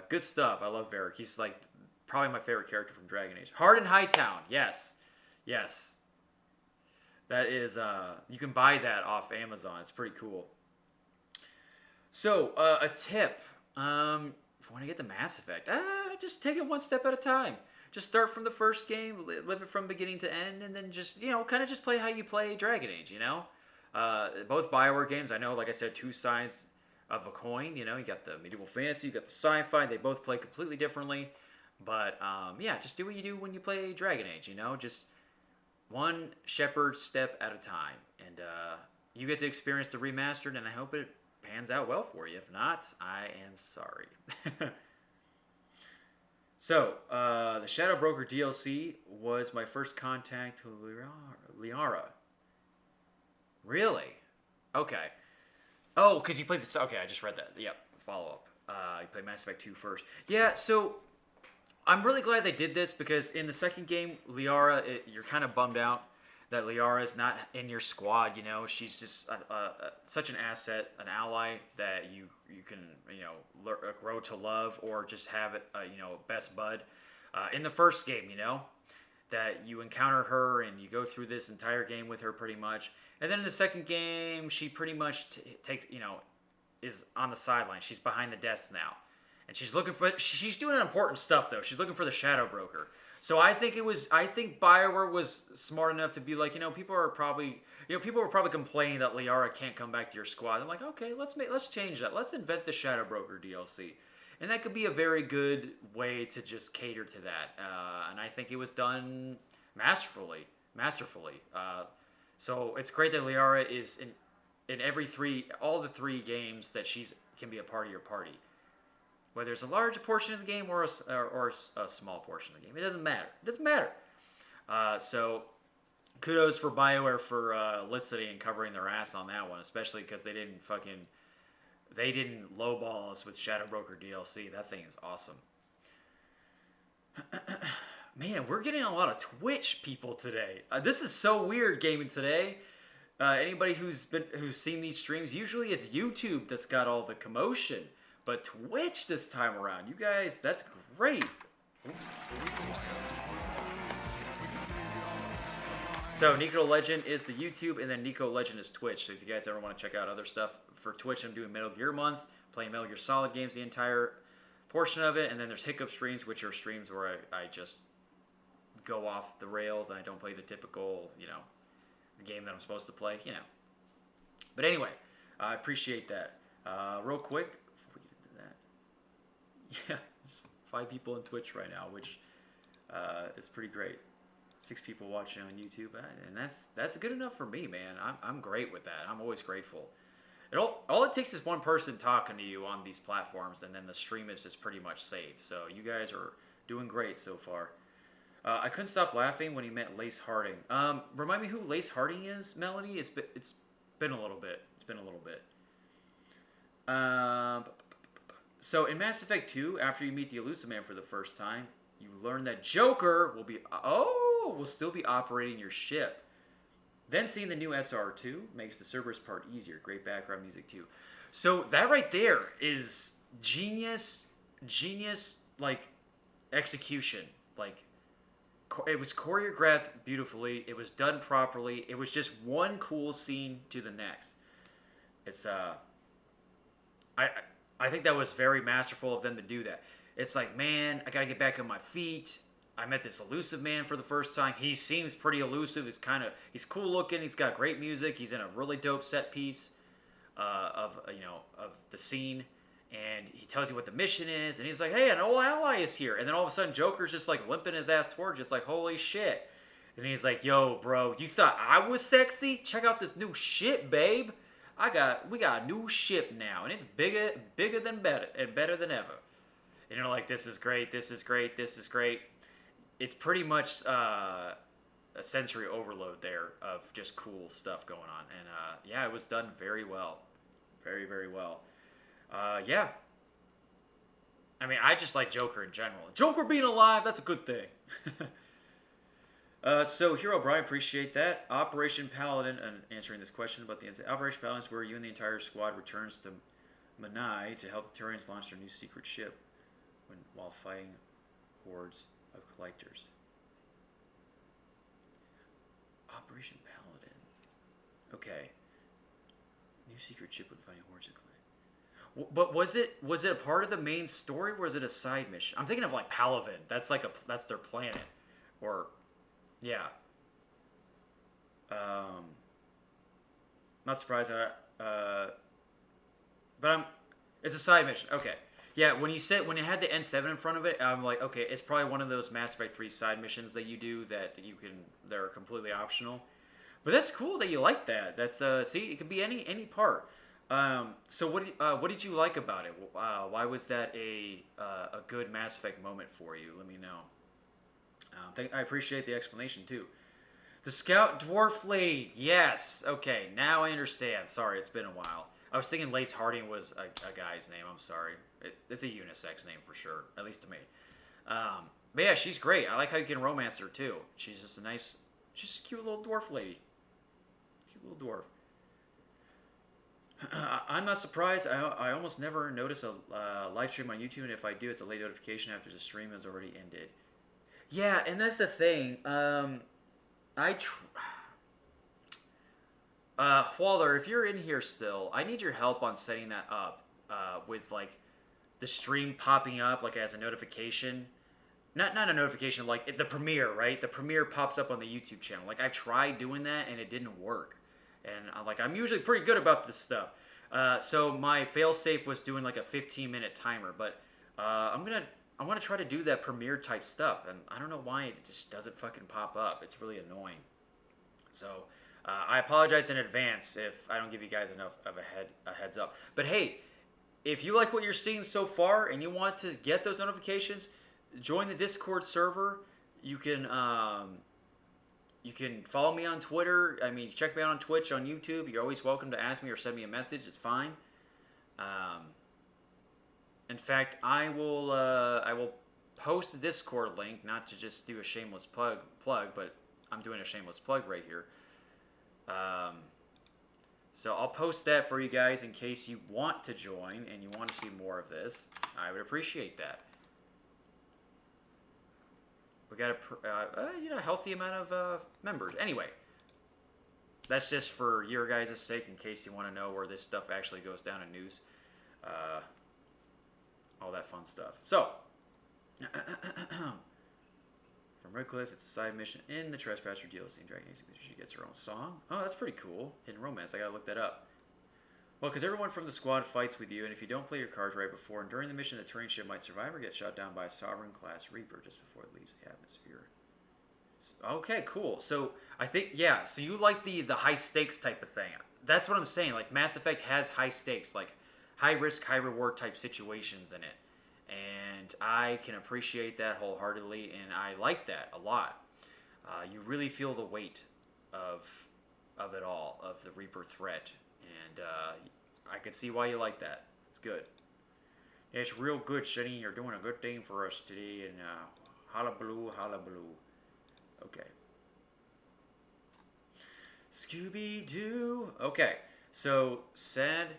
Good stuff. I love Varric. He's like probably my favorite character from Dragon Age. Hard in Hightown, yes. Yes. That is, you can buy that off Amazon. It's pretty cool. So, a tip. If you want to get the Mass Effect, just take it one step at a time. Just start from the first game, live it from beginning to end, and then just, you know, kind of just play how you play Dragon Age, you know? Both BioWare games, I know, like I said, two sides of a coin, you know? You got the medieval fantasy, you got the sci-fi. They both play completely differently. But, yeah, just do what you do when you play Dragon Age, you know? Just one shepherd step at a time. And you get to experience the remastered, and I hope it pans out well for you. If not, I am sorry. So, the Shadow Broker DLC was my first contact to Liara. Really? Okay. Oh, because you played this. Okay, I just read that. Yep, follow up. You played Mass Effect 2 first. Yeah, so I'm really glad they did this because in the second game, Liara, you're kind of bummed out that Liara is not in your squad. You know, she's just such an asset, an ally that you can, you know, grow to love or just have it, you know, best bud. In the first game, you know, that you encounter her and you go through this entire game with her pretty much. And then in the second game, she pretty much takes, you know, is on the sideline. She's behind the desk now. And she's looking for, she's doing important stuff though. She's looking for the Shadow Broker. So I think BioWare was smart enough to be like, you know, people were probably complaining that Liara can't come back to your squad. I'm like, okay, let's change that. Let's invent the Shadow Broker DLC. And that could be a very good way to just cater to that. And I think it was done masterfully. So it's great that Liara is in all the three games that can be a part of your party. Whether it's a large portion of the game or a small portion of the game. It doesn't matter. So kudos for BioWare for listening and covering their ass on that one, especially because they didn't lowball us with Shadow Broker DLC. That thing is awesome. Man, we're getting a lot of Twitch people today. This is so weird gaming today. Anybody who's seen these streams, usually it's YouTube that's got all the commotion. But Twitch this time around, you guys, that's great. So NikoTheLegend is the YouTube, and then NikoTheLegend is Twitch. So if you guys ever want to check out other stuff for Twitch, I'm doing Metal Gear Month, playing Metal Gear Solid games, the entire portion of it, and then there's Hiccup streams, which are streams where I just go off the rails and I don't play the typical, game that I'm supposed to play, But anyway, I appreciate that. Real quick, before we get into that, yeah, there's 5 people on Twitch right now, which is pretty great. 6 people watching on YouTube, and that's good enough for me, man. I'm great with that. I'm always grateful. All it takes is one person talking to you on these platforms, and then the stream is just pretty much saved. So you guys are doing great so far. I couldn't stop laughing when he met Lace Harding. Remind me who Lace Harding is, Melody? It's been a little bit. It's been a little bit. So in Mass Effect 2, after you meet the Elusive Man for the first time, you learn that Joker will still be operating your ship. Then seeing the new SR2 makes the Cerberus part easier. Great background music too. So that right there is genius, like execution. Like it was choreographed beautifully. It was done properly. It was just one cool scene to the next. It's I think that was very masterful of them to do that. It's like, man, I gotta get back on my feet. I met this Elusive Man for the first time. He seems pretty elusive. He's cool looking. He's got great music. He's in a really dope set piece of the scene, and he tells you what the mission is. And he's like, hey, an old ally is here. And then all of a sudden, Joker's just like limping his ass towards you. It's like, holy shit. And he's like, yo, bro, you thought I was sexy? Check out this new ship, babe. We got a new ship now, and it's bigger than better, and better than ever. And you're like, this is great. This is great. This is great. It's pretty much a sensory overload there of just cool stuff going on. And yeah, it was done very well. Very, very well. Yeah. I mean, I just like Joker in general. Joker being alive, that's a good thing. So, Hero Brian, appreciate that. Operation Paladin, and answering this question about the incident. Operation Paladin is where you and the entire squad returns to Manai to help the Turians launch their new secret ship while fighting hordes of collectors. Operation Paladin. Okay. New secret ship with fighting hordes of collectors. But was it a part of the main story, or was it a side mission? I'm thinking of like Palavin. That's that's their planet, or yeah. Not surprised. But it's a side mission. Okay. Yeah, when it had the N7 in front of it, I'm like, okay, it's probably one of those Mass Effect 3 side missions that you do that they're completely optional. But that's cool that you like that. That's see, it could be any part. So what did you like about it? Why was that a good Mass Effect moment for you? Let me know. I appreciate the explanation too. The Scout Dwarf Lady, yes. Okay, now I understand. Sorry, it's been a while. I was thinking Lace Harding was a guy's name. I'm sorry. It's a unisex name for sure, at least to me. But yeah, she's great. I like how you can romance her too. She's just she's a cute little dwarf lady. Cute little dwarf. I'm not surprised. I almost never notice a live stream on YouTube, and if I do, it's a late notification after the stream has already ended. Yeah, and that's the thing. Waller, if you're in here still, I need your help on setting that up with like the stream popping up like as a notification. Not a notification, like the premiere, right? The premiere pops up on the YouTube channel. Like I tried doing that and it didn't work. And I'm usually pretty good about this stuff. So my failsafe was doing like a 15-minute timer, but I want to try to do that premiere type stuff, and I don't know why it just doesn't fucking pop up. It's really annoying. So I apologize in advance if I don't give you guys enough of a heads up. But hey, if you like what you're seeing so far and you want to get those notifications, join the Discord server. You can follow me on Twitter. I mean, check me out on Twitch, on YouTube. You're always welcome to ask me or send me a message. It's fine. In fact, I will post the Discord link, not to just do a shameless plug, but I'm doing a shameless plug right here. So I'll post that for you guys in case you want to join and you want to see more of this. I would appreciate that. We got a healthy amount of members. Anyway, that's just for your guys' sake in case you want to know where this stuff actually goes down in news. All that fun stuff. So, from Redcliffe, it's a side mission in the Trespasser DLC in Dragon Age. She gets her own song. Oh, that's pretty cool. Hidden Romance. I gotta look that up. Well, because everyone from the squad fights with you, and if you don't play your cards right before and during the mission, the terrain ship might survive or get shot down by a Sovereign-class Reaper just before it leaves the atmosphere. Okay, cool. So, I think, yeah, so you like the high stakes type of thing. That's what I'm saying. Like, Mass Effect has high stakes, like, high risk, high reward type situations in it. And I can appreciate that wholeheartedly, and I like that a lot. You really feel the weight of it all, of the Reaper threat, and I can see why you like that. It's good. Yeah, it's real good, Shani. You're doing a good thing for us today, and hullabaloo, hullabaloo. Okay. Scooby-Doo. Okay, so sad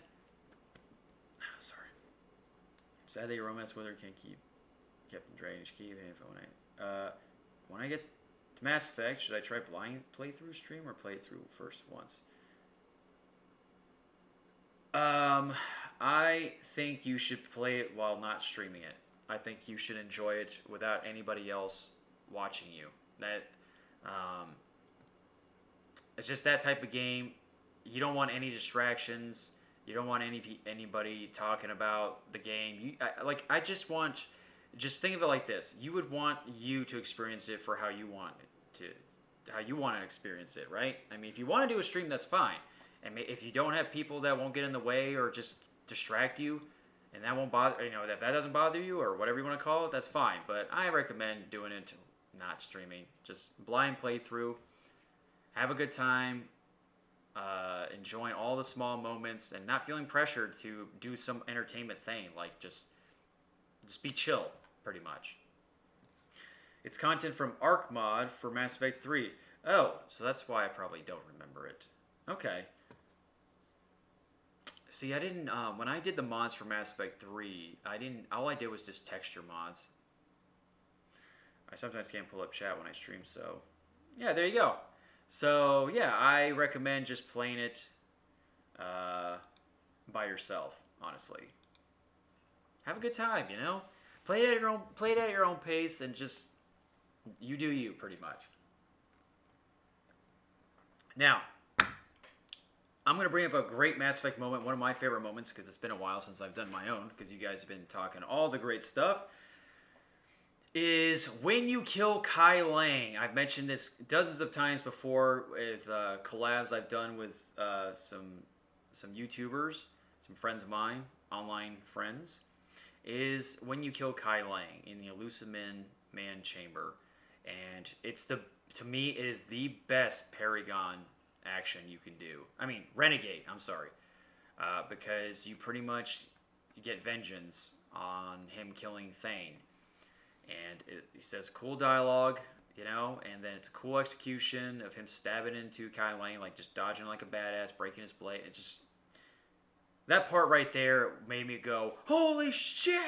that your romance with her can't keep kept in drainage. Keep info when I get to Mass Effect, should I try blind playthrough stream or play it through first once? I think you should play it while not streaming it. I think you should enjoy it without anybody else watching you. That it's just that type of game. You don't want any distractions. You don't want anybody talking about the game. I just want, just think of it like this. You would want you to experience it for how you want to experience it, right? I mean, if you want to do a stream, that's fine. And if you don't have people that won't get in the way or just distract you, and that won't bother, if that doesn't bother you or whatever you want to call it, that's fine. But I recommend doing it not streaming, just blind playthrough. Have a good time. Enjoying all the small moments and not feeling pressured to do some entertainment thing. Like just be chill, pretty much. It's content from Arc Mod for Mass Effect 3. Oh, so that's why I probably don't remember it. Okay. See, I didn't, when I did the mods for Mass Effect 3, all I did was just texture mods. I sometimes can't pull up chat when I stream, so yeah, there you go. So, yeah, I recommend just playing it by yourself, honestly. Have a good time, Play it at your own pace, and just you do you, pretty much. Now, I'm going to bring up a great Mass Effect moment, one of my favorite moments, because it's been a while since I've done my own, because you guys have been talking all the great stuff. Is when you kill Kai Lang. I've mentioned this dozens of times before with collabs I've done with some YouTubers, some friends of mine, online friends. Is when you kill Kai Lang in the Elusive Man chamber, and to me it is the best Paragon action you can do. I mean Renegade. I'm sorry, because you pretty much get vengeance on him killing Thane. And he says cool dialogue, and then it's a cool execution of him stabbing into Kai Lang, like just dodging like a badass, breaking his blade. It just, that part right there made me go, holy shit!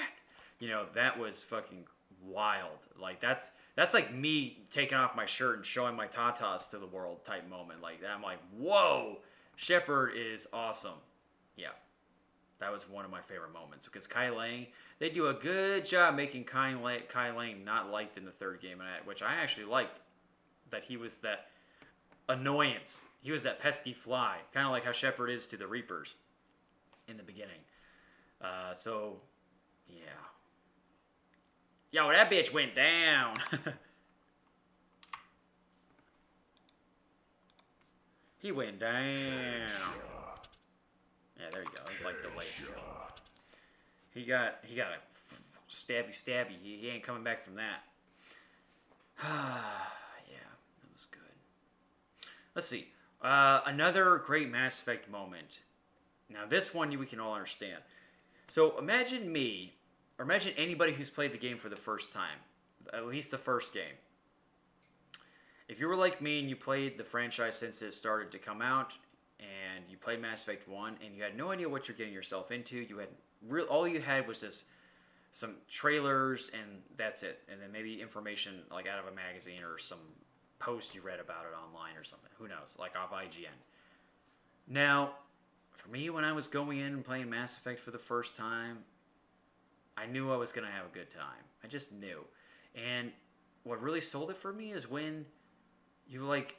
That was fucking wild. Like that's like me taking off my shirt and showing my tatas to the world type moment. Like I'm like, whoa, Shepard is awesome. Yeah. That was one of my favorite moments because Kai Lang, they do a good job making Kai Lang not liked in the third game, which I actually liked. That he was that annoyance. He was that pesky fly, kind of like how Shepard is to the Reapers in the beginning. So, yeah. Yo, that bitch went down. He went down. Yeah, there you go. He's like delayed. He got a stabby. He ain't coming back from that. Yeah, that was good. Let's see. Another great Mass Effect moment. Now, this one we can all understand. So, imagine me, or imagine anybody who's played the game for the first time. At least the first game. If you were like me and you played the franchise since it started to come out, and you played Mass Effect 1 and you had no idea what you're getting yourself into. You had all you had was just some trailers and that's it. And then maybe information like out of a magazine or some post you read about it online or something. Who knows? Like off IGN. Now, for me, when I was going in and playing Mass Effect for the first time, I knew I was going to have a good time. I just knew. And what really sold it for me is when you like,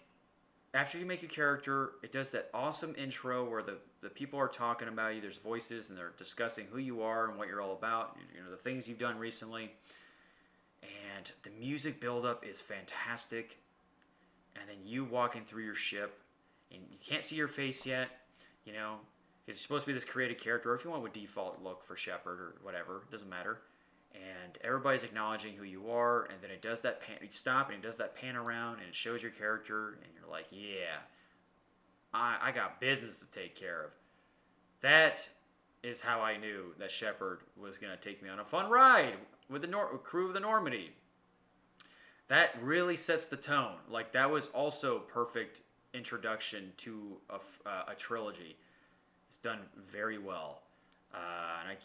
after you make your character, it does that awesome intro where the people are talking about you. There's voices and they're discussing who you are and what you're all about. You know, the things you've done recently. And the music buildup is fantastic. And then you walking through your ship and you can't see your face yet, you know, because you're supposed to be this creative character, or if you want with default look for Shepard or whatever, it doesn't matter. And everybody's acknowledging who you are, and then it does that pan, you stop and it does that pan around and it shows your character, and you're like, yeah, I got business to take care of. That is how I knew that Shepard was going to take me on a fun ride with the crew of the Normandy. That really sets the tone. Like, that was also perfect introduction to a trilogy. It's done very well. And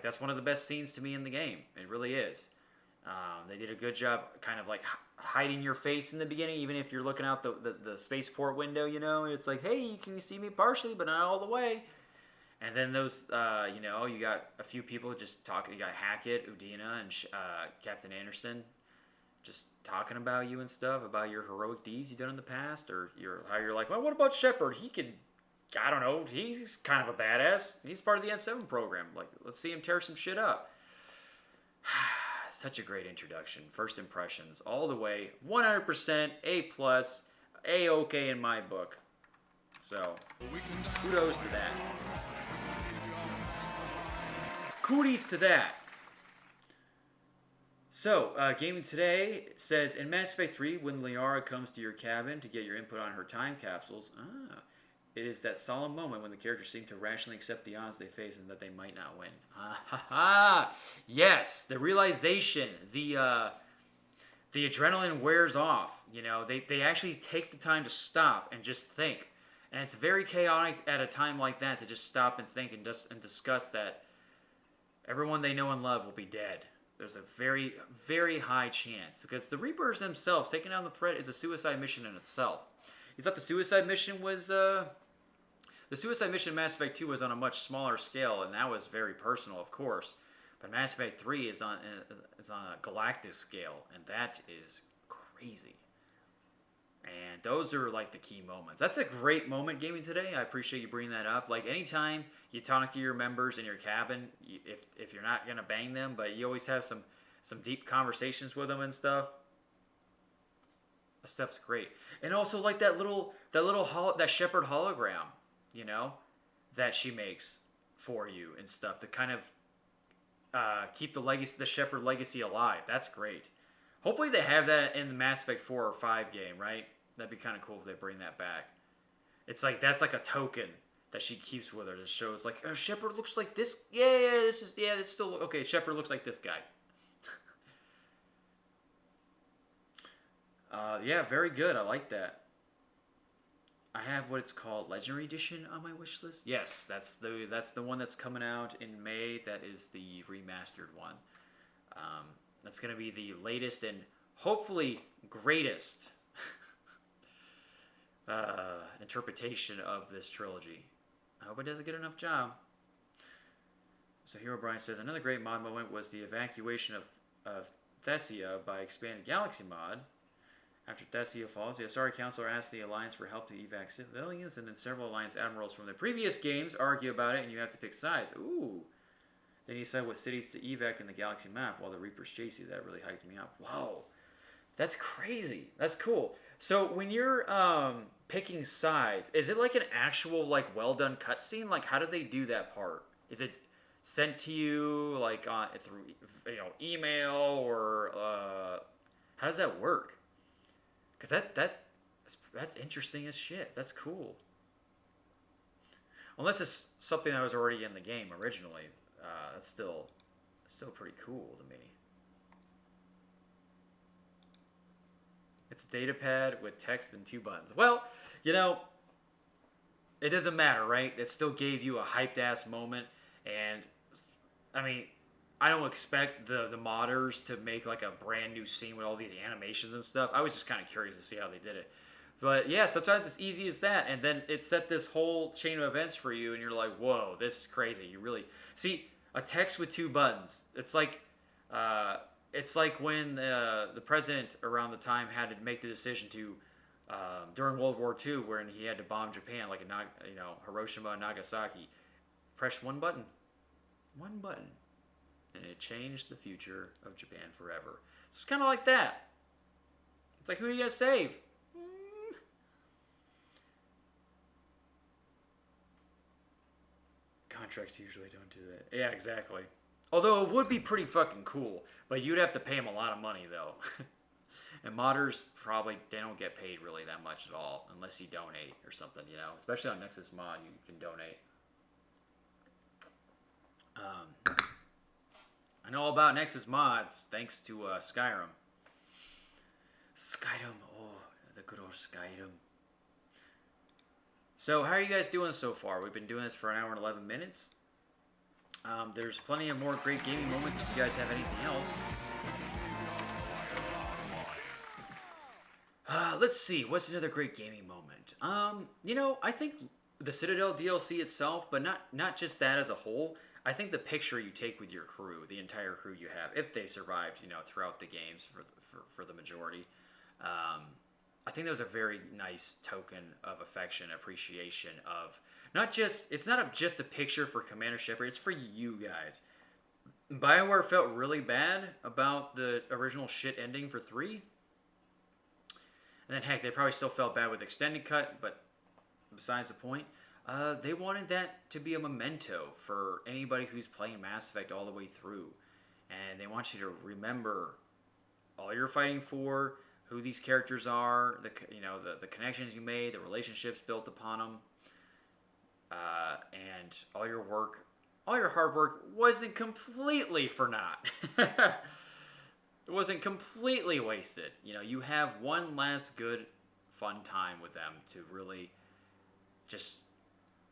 that's one of the best scenes to me in the game. It really is. They did a good job kind of like hiding your face in the beginning, even if you're looking out the spaceport window, you know. It's like, hey, you can see me partially, but not all the way. And then those, you got a few people just talking. You got Hackett, Udina, and Captain Anderson just talking about you and stuff, about your heroic deeds you've done in the past, or how you're like, well, what about Shepard? He can, I don't know, he's kind of a badass. He's part of the N7 program. Like, let's see him tear some shit up. Such a great introduction. First impressions, all the way, 100%, A+, A-OK in my book. So, kudos to that. Cooties to that. So, Gaming Today says, in Mass Effect 3, when Liara comes to your cabin to get your input on her time capsules, it is that solemn moment when the characters seem to rationally accept the odds they face and that they might not win. Yes, the realization, the adrenaline wears off. You know, they actually take the time to stop and just think. And it's very chaotic at a time like that to just stop and think and discuss that everyone they know and love will be dead. There's a very, very high chance. Because the Reapers themselves, taking down the threat is a suicide mission in itself. You thought the suicide mission was... The suicide mission in Mass Effect 2 was on a much smaller scale, and that was very personal, of course. But Mass Effect 3 is on a galactic scale, and that is crazy. And those are like the key moments. That's a great moment, Gaming Today. I appreciate you bringing that up. Like, anytime you talk to your members in your cabin, if you're not gonna bang them, but you always have some deep conversations with them and stuff. That stuff's great. And also like that Shepard hologram, you know, that she makes for you and stuff to kind of keep the Shepard legacy alive. That's great. Hopefully they have that in the Mass Effect 4 or 5 game, right? That'd be kind of cool if they bring that back. It's like, that's like a token that she keeps with her that shows like, oh, Shepard looks like this. It's still, okay, Shepard looks like this guy. Yeah, very good. I like that. I have what it's called Legendary Edition on my wish list. Yes, that's the one that's coming out in May. That is the remastered one. That's going to be the latest and hopefully greatest interpretation of this trilogy. I hope it does a good enough job. So Hero Brian says, another great mod moment was the evacuation of Thessia by Expanded Galaxy mod. After Thessia falls, the Asari Council asked the Alliance for help to evac civilians, and then several Alliance admirals from the previous games argue about it, and you have to pick sides. Ooh. Then you decide what cities to evac in the Galaxy map while the Reapers chase you. That really hyped me up. Wow. That's crazy. That's cool. So when you're picking sides, is it like an actual like well done cutscene? Like, how do they do that part? Is it sent to you like through email, or how does that work? Because that's interesting as shit. That's cool. Unless it's something that was already in the game originally, that's still pretty cool to me. It's a data pad with text and 2 buttons. Well, you know, it doesn't matter, right? It still gave you a hyped ass moment, and I mean, I don't expect the modders to make like a brand new scene with all these animations and stuff. I was just kind of curious to see how they did it. But yeah, sometimes it's easy as that, and then it set this whole chain of events for you, and you're like, whoa, this is crazy. You really see a text with two buttons. It's like when the president around the time had to make the decision to during World War II, when he had to bomb Japan, like Hiroshima and Nagasaki. Press one button, and it changed the future of Japan forever. So it's kind of like that. It's like, who are you gonna save? Contracts usually don't do that. Yeah, exactly. Although it would be pretty fucking cool, but you'd have to pay them a lot of money though. And modders probably they don't get paid really that much at all unless you donate or something, you know. Especially on Nexus Mod, you can donate. I know all about Nexus Mods thanks to Skyrim. Skyrim, oh, the good old Skyrim. So, how are you guys doing so far? We've been doing this for an hour and 11 minutes. There's plenty of more great gaming moments if you guys have anything else. Let's see. What's another great gaming moment? I think the Citadel DLC itself, but not just that as a whole. I think the picture you take with your crew, the entire crew you have, if they survived, throughout the games for the majority. I think that was a very nice token of affection, appreciation of it's not just a picture for Commander Shepard, it's for you guys. BioWare felt really bad about the original shit ending for 3. And then heck, they probably still felt bad with Extended Cut, but besides the point, they wanted that to be a memento for anybody who's playing Mass Effect all the way through. And they want you to remember all you're fighting for, who these characters are, the connections you made, the relationships built upon them, and all your work, all your hard work wasn't completely for naught. It wasn't completely wasted. You have one last good, fun time with them to really just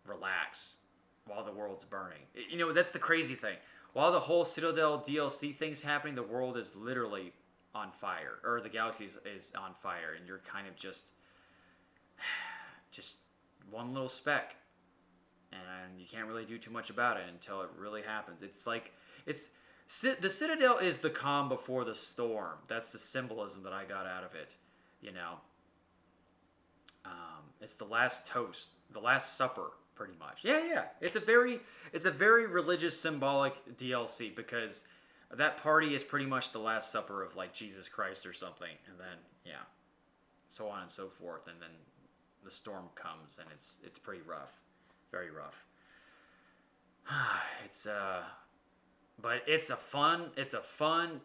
relax while the world's burning. That's the crazy thing. While the whole Citadel DLC thing's happening, the world is literally on fire, or the galaxy is on fire, and you're kind of just one little speck, and you can't really do too much about it until it really happens. The Citadel is the calm before the storm. That's the symbolism that I got out of it. It's the last toast, the last supper, pretty much. Yeah. It's a very religious, symbolic DLC because that party is pretty much the last supper of like Jesus Christ or something, and then so on and so forth, and then the storm comes, and it's pretty rough, very rough. But it's a fun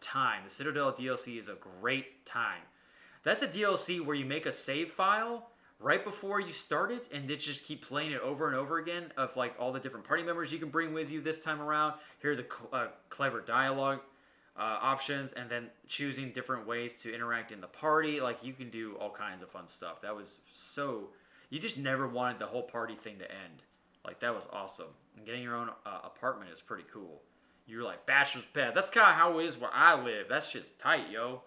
time. The Citadel DLC is a great time. That's a DLC where you make a save file right before you start it, and then just keep playing it over and over again of like all the different party members you can bring with you this time around. Here are the clever dialogue options, and then choosing different ways to interact in the party. Like you can do all kinds of fun stuff. That was you just never wanted the whole party thing to end. Like that was awesome. And getting your own apartment is pretty cool. You're like bachelor's pad. That's kind of how it is where I live. That shit's tight, yo.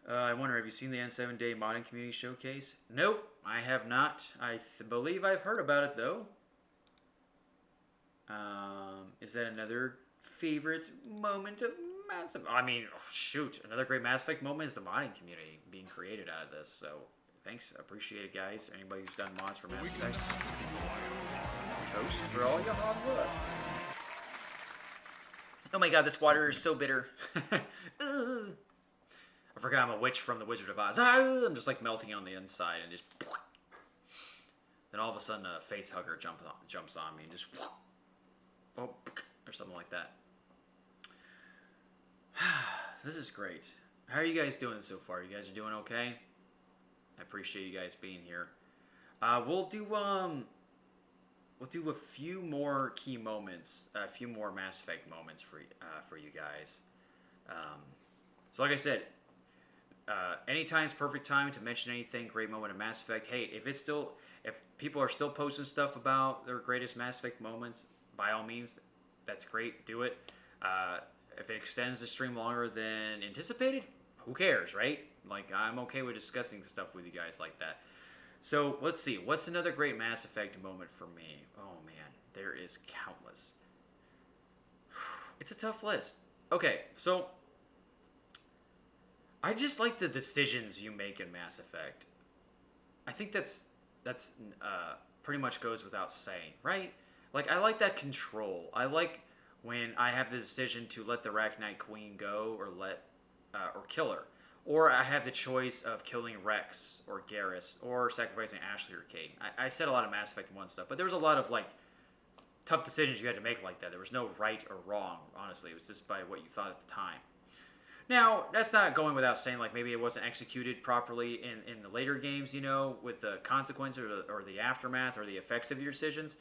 I wonder, have you seen the N7 Day Modding Community Showcase? Nope, I have not. I believe I've heard about it, though. Is that another favorite moment of Mass Effect? I mean, shoot, another great Mass Effect moment is the modding community being created out of this. So, thanks. Appreciate it, guys. Anybody who's done mods for Mass Effect. Toast for all your hard work. Oh my god, this water is so bitter. I forgot I'm a witch from the Wizard of Oz. I'm just like melting on the inside and just... Then all of a sudden a face hugger jumps on me and just... Oh, or something like that. This is great. How are you guys doing so far? You guys are doing okay? I appreciate you guys being here. We'll do a few more key moments, a few more Mass Effect moments for you guys. So like I said, Anytime's perfect time to mention anything. Great moment of Mass Effect. Hey, if people are still posting stuff about their greatest Mass Effect moments, by all means, that's great. Do it. If it extends the stream longer than anticipated, who cares, right? Like, I'm okay with discussing stuff with you guys like that. So let's see. What's another great Mass Effect moment for me? Oh man, there is countless. It's a tough list. Okay, so I just like the decisions you make in Mass Effect. I think that's pretty much goes without saying, right? Like, I like that control. I like when I have the decision to let the Arachnite Queen go or kill her, or I have the choice of killing Rex or Garrus or sacrificing Ashley or Kate. I said a lot of Mass Effect 1 stuff, but there was a lot of like tough decisions you had to make like that. There was no right or wrong, honestly. It was just by what you thought at the time. Now, that's not going without saying, like, maybe it wasn't executed properly in the later games, with the consequences or the aftermath or the effects of your decisions.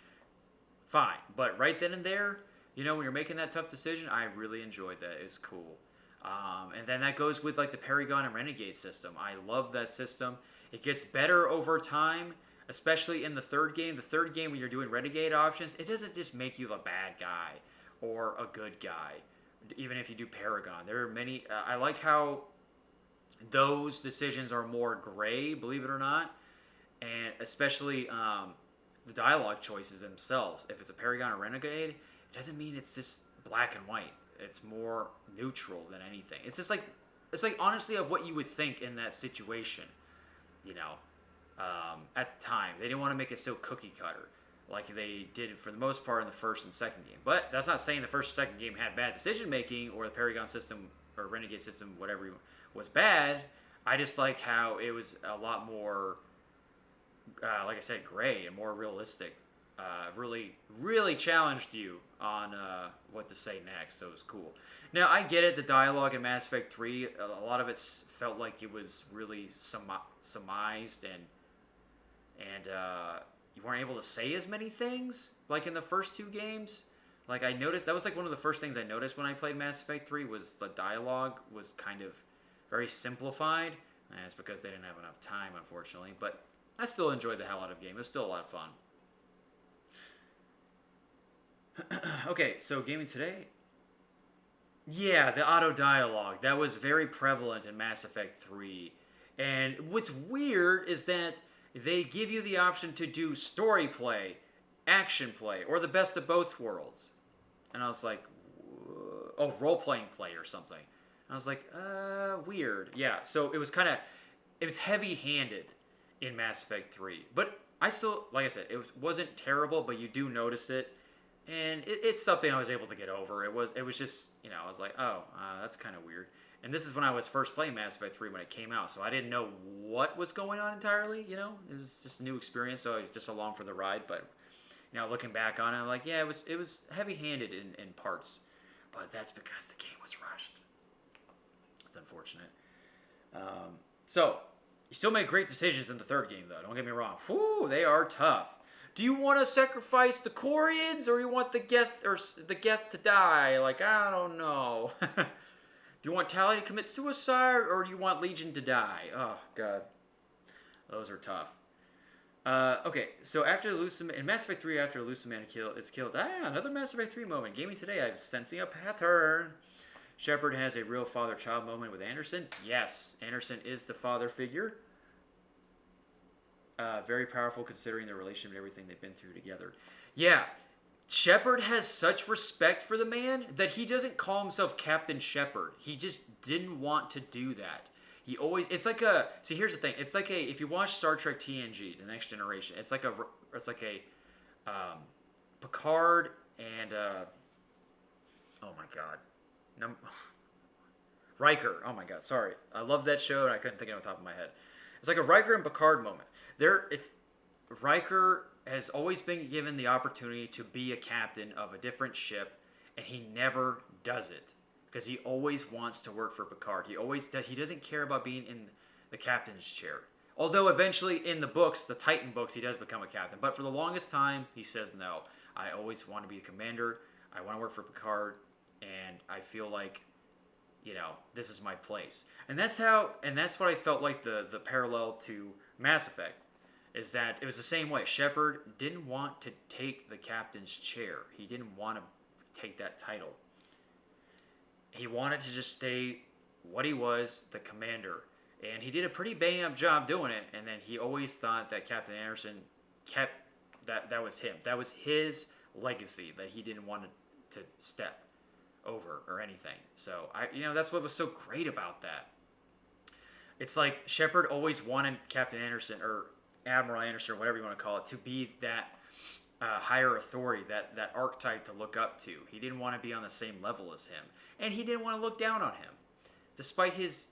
Fine. But right then and there, when you're making that tough decision, I really enjoyed that. It's cool. And then that goes with, like, the Paragon and Renegade system. I love that system. It gets better over time, especially in the third game. The third game, when you're doing Renegade options, it doesn't just make you a bad guy or a good guy. Even if you do Paragon, there are many. I like how those decisions are more gray, believe it or not, and especially the dialogue choices themselves. If it's a Paragon or Renegade, it doesn't mean it's just black and white. It's more neutral than anything. It's just like honestly of what you would think in that situation, at the time. They didn't want to make it so cookie cutter like they did for the most part in the first and second game. But that's not saying the first and second game had bad decision making or the Paragon system or Renegade system, whatever, was bad. I just like how it was a lot more, like I said, gray and more realistic. Really, really challenged you on what to say next, so it was cool. Now, I get it, the dialogue in Mass Effect 3, a lot of it felt like it was really surmised and you weren't able to say as many things like in the first two games. Like, I noticed that was like one of the first things I noticed when I played Mass Effect 3 was the dialogue was kind of very simplified. And it's because they didn't have enough time, unfortunately. But I still enjoyed the hell out of the game. It was still a lot of fun. Okay, so gaming today. Yeah, the auto dialogue. That was very prevalent in Mass Effect 3. And what's weird is that they give you the option to do story play, action play, or the best of both worlds. And I was like, oh, role-playing play or something. And I was like, weird. Yeah, so it was heavy-handed in Mass Effect 3. But I still, like I said, it wasn't terrible, but you do notice it. And it's something I was able to get over. It was just, I was like, oh, that's kind of weird. And this is when I was first playing Mass Effect 3 when it came out, so I didn't know what was going on entirely, It was just a new experience, so I was just along for the ride. But, looking back on it, I'm like, yeah, it was heavy-handed in parts. But that's because the game was rushed. It's unfortunate. So, you still make great decisions in the third game, though. Don't get me wrong. Whew, they are tough. Do you want to sacrifice the Corians, or you want the Geth to die? Like, I don't know. Do you want Tali to commit suicide, or do you want Legion to die? Oh, God. Those are tough. Okay, so in Mass Effect 3, after Luciman is killed, another Mass Effect 3 moment. Gaming today, I'm sensing a pattern. Shepard has a real father-child moment with Anderson. Yes, Anderson is the father figure. Very powerful considering their relationship and everything they've been through together. Yeah, Shepard has such respect for the man that he doesn't call himself Captain Shepard. He just didn't want to do that. It's like here's the thing. It's like if you watch Star Trek TNG, The Next Generation, it's like a Picard and, oh my God. Riker. Oh my God, sorry. I love that show and I couldn't think of it on top of my head. It's like a Riker and Picard moment. If Riker has always been given the opportunity to be a captain of a different ship, and he never does it because he always wants to work for Picard. He doesn't care about being in the captain's chair. Although eventually in the books, the Titan books, he does become a captain. But for the longest time, he says no. I always want to be a commander. I want to work for Picard, and I feel like this is my place. And that's what I felt like the parallel to Mass Effect is that it was the same way. Shepard didn't want to take the captain's chair. He didn't want to take that title. He wanted to just stay what he was, the commander. And he did a pretty bang-up job doing it. And then he always thought that Captain Anderson kept that was him. That was his legacy that he didn't want to step over or anything. So that's what was so great about that. It's like Shepard always wanted Captain Anderson or Admiral Anderson or whatever you want to call it to be that higher authority, that archetype to look up to. He didn't want to be on the same level as him, and he didn't want to look down on him. Despite his,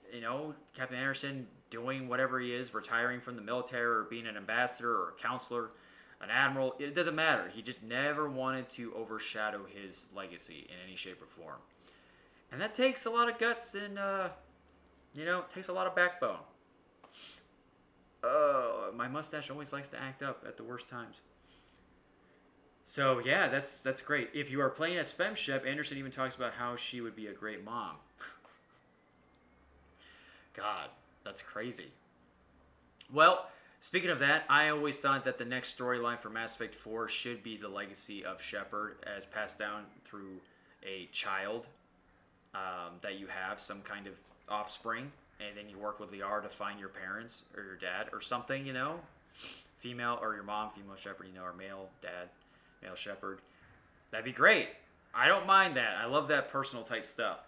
Captain Anderson doing whatever he is, retiring from the military or being an ambassador or a counselor, an admiral, it doesn't matter. He just never wanted to overshadow his legacy in any shape or form. And that takes a lot of guts and, takes a lot of backbone. Oh, my mustache always likes to act up at the worst times. So, yeah, that's great. If you are playing as FemShep, Anderson even talks about how she would be a great mom. God, that's crazy. Well, speaking of that, I always thought that the next storyline for Mass Effect 4 should be the legacy of Shepard as passed down through a child that you have, some kind of offspring, and then you work with Liara to find your parents or your dad or something, female or your mom, female Shepard, or male dad, male Shepard. That'd be great. I don't mind that. I love that personal type stuff.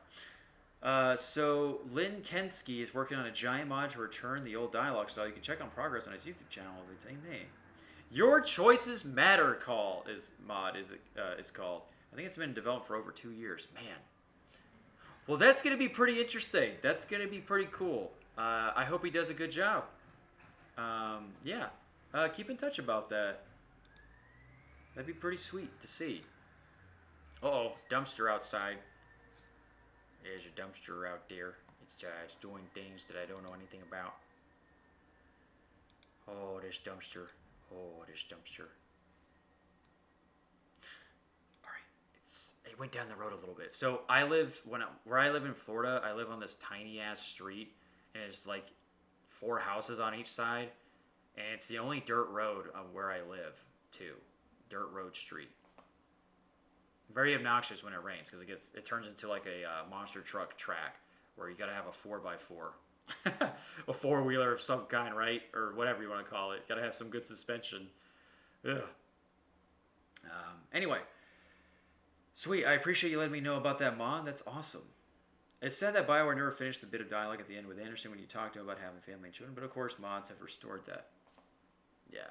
So Lynn Kensky is working on a giant mod to return the old dialogue style. You can check on progress on his YouTube channel with the same name. Your Choices Matter is called. I think it's been developed for over 2 years. Man. Well, that's going to be pretty interesting. That's going to be pretty cool. I hope he does a good job. Yeah. Keep in touch about that. That'd be pretty sweet to see. Uh-oh, dumpster outside. There's a dumpster out there. It's doing things that I don't know anything about. Oh, this dumpster. Oh, this dumpster. It went down the road a little bit. So where I live in Florida, I live on this tiny ass street, and it's like 4 houses on each side, and it's the only dirt road where I live too. Dirt road street. Very obnoxious when it rains because it turns into like a monster truck track where you gotta have a 4x4, a 4-wheeler of some kind, right, or whatever you want to call it. Gotta have some good suspension. Ugh. Anyway. Sweet, I appreciate you letting me know about that mod. That's awesome. It's sad that BioWare never finished the bit of dialogue at the end with Anderson when you talked to him about having family and children, but of course mods have restored that. Yeah.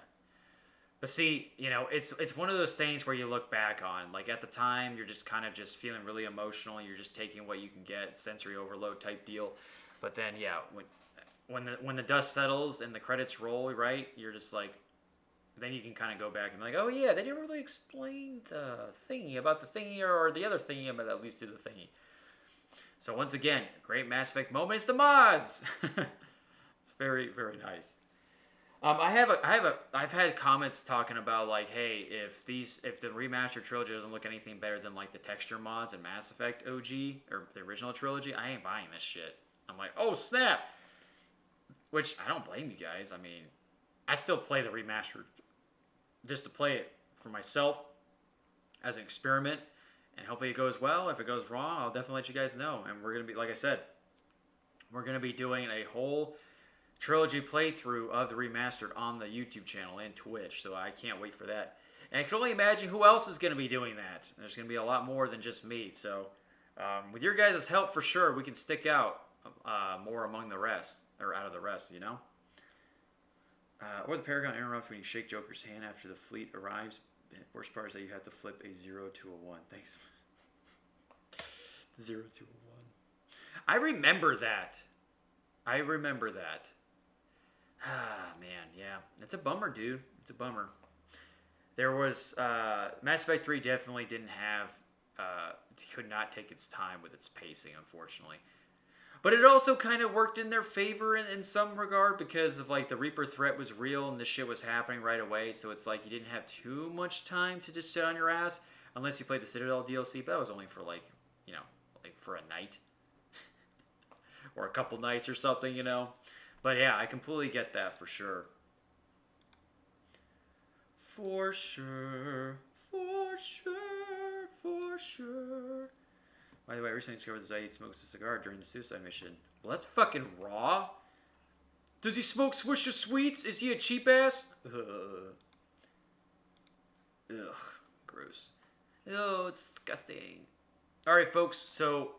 But see, it's one of those things where you look back on. Like at the time, you're just kind of just feeling really emotional. You're just taking what you can get, sensory overload type deal. But then, yeah, when the dust settles and the credits roll, right, you're just like, then you can kind of go back and be like, oh yeah, they didn't really explain the thingy about the thingy or the other thingy about that leads to the thingy. So once again, great Mass Effect moment is the mods. It's very, very nice. I've had comments talking about like, hey, if the remastered trilogy doesn't look anything better than like the texture mods in Mass Effect OG or the original trilogy, I ain't buying this shit. I'm like, oh snap. Which I don't blame you guys. I mean, I still play the remastered just to play it for myself as an experiment, and hopefully it goes well. If it goes wrong, I'll definitely let you guys know. And we're gonna be, like I said, we're gonna be doing a whole trilogy playthrough of the remastered on the YouTube channel and Twitch, so I can't wait for that. And I can only imagine who else is gonna be doing that. There's gonna be a lot more than just me. So with your guys' help, for sure, we can stick out more among the rest, or out of the rest, or the Paragon interrupts when you shake Joker's hand after the fleet arrives. The worst part is that you have to flip a 0 to a 1. Thanks. 0 to a 1. I remember that. Ah, man, yeah. It's a bummer, dude. It's a bummer. There was... Mass Effect 3 definitely didn't have... could not take its time with its pacing, unfortunately. But it also kind of worked in their favor in some regard because of like the Reaper threat was real and this shit was happening right away. So it's like you didn't have too much time to just sit on your ass unless you played the Citadel DLC. But that was only for like, like for a night. or a couple nights or something, you know. But yeah, I completely get that for sure. For sure, for sure, for sure. By the way, I recently discovered that Zaid smokes a cigar during the suicide mission. Well, that's fucking raw. Does he smoke Swisher Sweets? Is he a cheap ass? Ugh, gross. Oh, it's disgusting. All right, folks. So,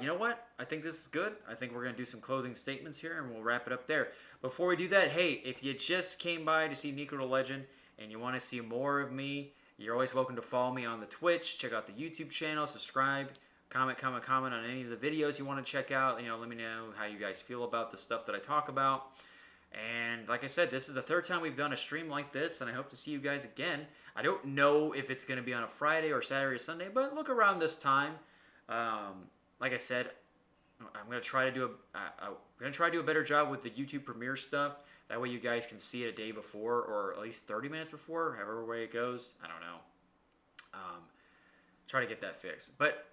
you know what? I think this is good. I think we're going to do some closing statements here, and we'll wrap it up there. Before we do that, hey, if you just came by to see Nico the Legend and you want to see more of me, you're always welcome to follow me on the Twitch. Check out the YouTube channel. Subscribe. Comment on any of the videos you want to check out. You know, let me know how you guys feel about the stuff that I talk about. And like I said, this is the third time we've done a stream like this, and I hope to see you guys again. I don't know if it's going to be on a Friday or Saturday or Sunday, but look around this time. Like I said, I'm going to try to do a better job with the YouTube Premiere stuff. That way you guys can see it a day before, or at least 30 minutes before, however way it goes. I don't know. Try to get that fixed. But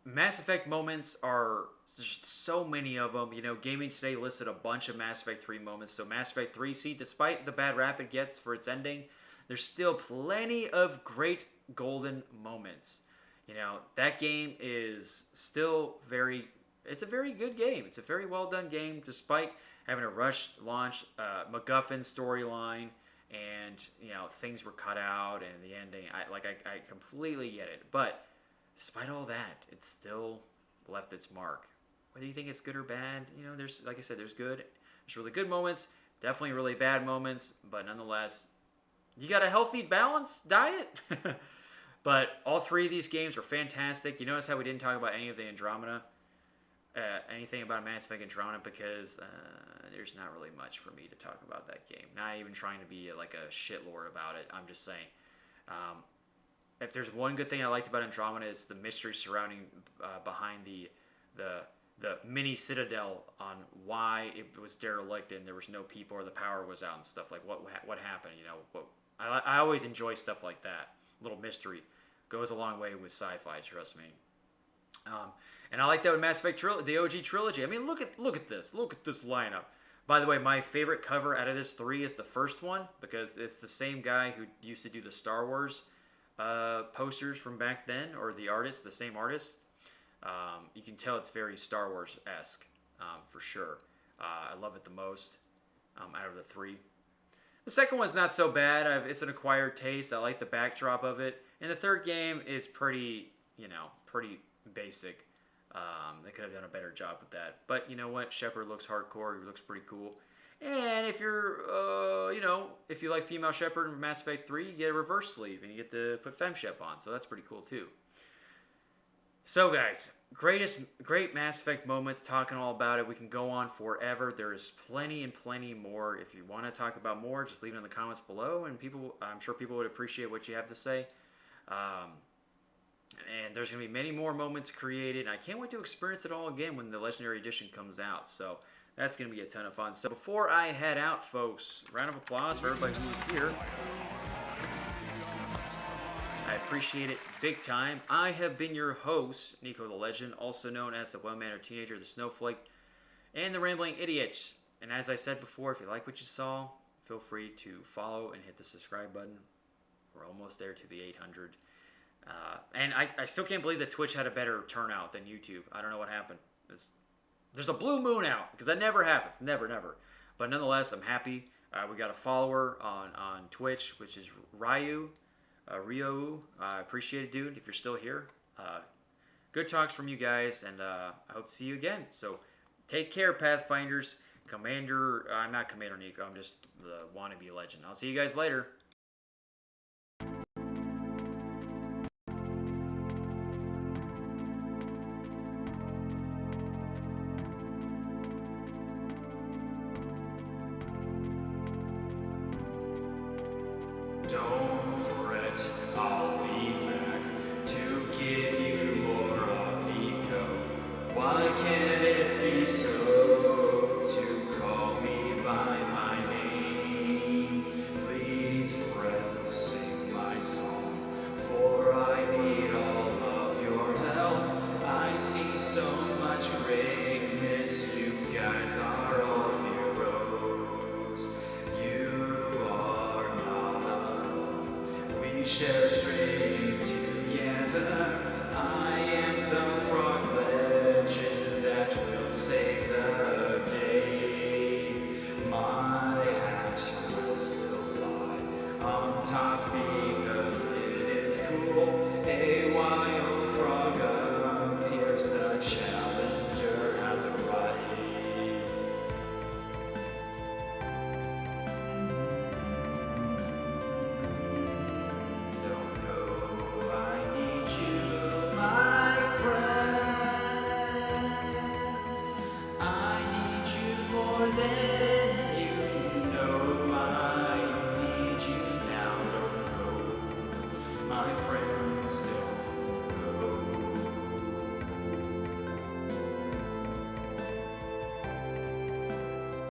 Mass Effect moments are, there's so many of them. You know, Gaming Today listed a bunch of Mass Effect 3 moments. So Mass Effect 3, see, despite the bad rap it gets for its ending, there's still plenty of great golden moments. You know, that game is still it's a very good game. It's a very well done game, despite having a rushed launch, MacGuffin storyline, and, you know, things were cut out, and the ending, I completely get it. But despite all that, it still left its mark. Whether you think it's good or bad, you know, there's, like I said, there's really good moments, definitely really bad moments, but nonetheless, you got a healthy, balanced diet. But all three of these games are fantastic. You notice how we didn't talk about any of the Andromeda, anything about Mass Effect Andromeda, because there's not really much for me to talk about that game. Not even trying to be like a shitlord about it. I'm just saying, if there's one good thing I liked about Andromeda, it's the mystery surrounding behind the mini citadel on why it was derelict and there was no people or the power was out and stuff. Like what happened, you know. I always enjoy stuff like that. Little mystery goes a long way with sci-fi, trust me. And I like that with Mass Effect the OG trilogy. I mean, look at this lineup. By the way, my favorite cover out of this 3 is the first one, because it's the same guy who used to do the Star Wars posters from back then, or the same artist. You can tell it's very Star Wars-esque, for sure. I love it the most out of the 3. The second one's not so bad. It's an acquired taste. I like the backdrop of it. And the third game is pretty basic. They could have done a better job with that. But you know what? Shepard looks hardcore. He looks pretty cool. And if you're, if you like female Shepard in Mass Effect 3, you get a reverse sleeve and you get to put FemShep on. So that's pretty cool too. So guys, great Mass Effect moments, talking all about it. We can go on forever. There is plenty and plenty more. If you want to talk about more, just leave it in the comments below, and I'm sure people would appreciate what you have to say. And there's going to be many more moments created. I can't wait to experience it all again when the Legendary Edition comes out. So that's going to be a ton of fun. So before I head out, folks, round of applause for everybody who's here. I appreciate it big time. I have been your host, Nico the Legend, also known as the well-mannered teenager, the snowflake, and the rambling idiot. And as I said before, if you like what you saw, feel free to follow and hit the subscribe button. We're almost there to the 800. And I still can't believe that Twitch had a better turnout than YouTube. I don't know what happened. There's a blue moon out, because that never happens. Never. But nonetheless, I'm happy. We got a follower on Twitch, which is Ryu. Rio, I appreciate it, dude, if you're still here. Good talks from you guys, and I hope to see you again. So, take care, Pathfinders. I'm not Commander Nico, I'm just the wannabe legend. I'll see you guys later. Don't fret, I'll be back to give you more of Nico. Why can't it be so to call me by my name? Please, friend, sing my song, for I need all of your help. I see so much great We share a string together.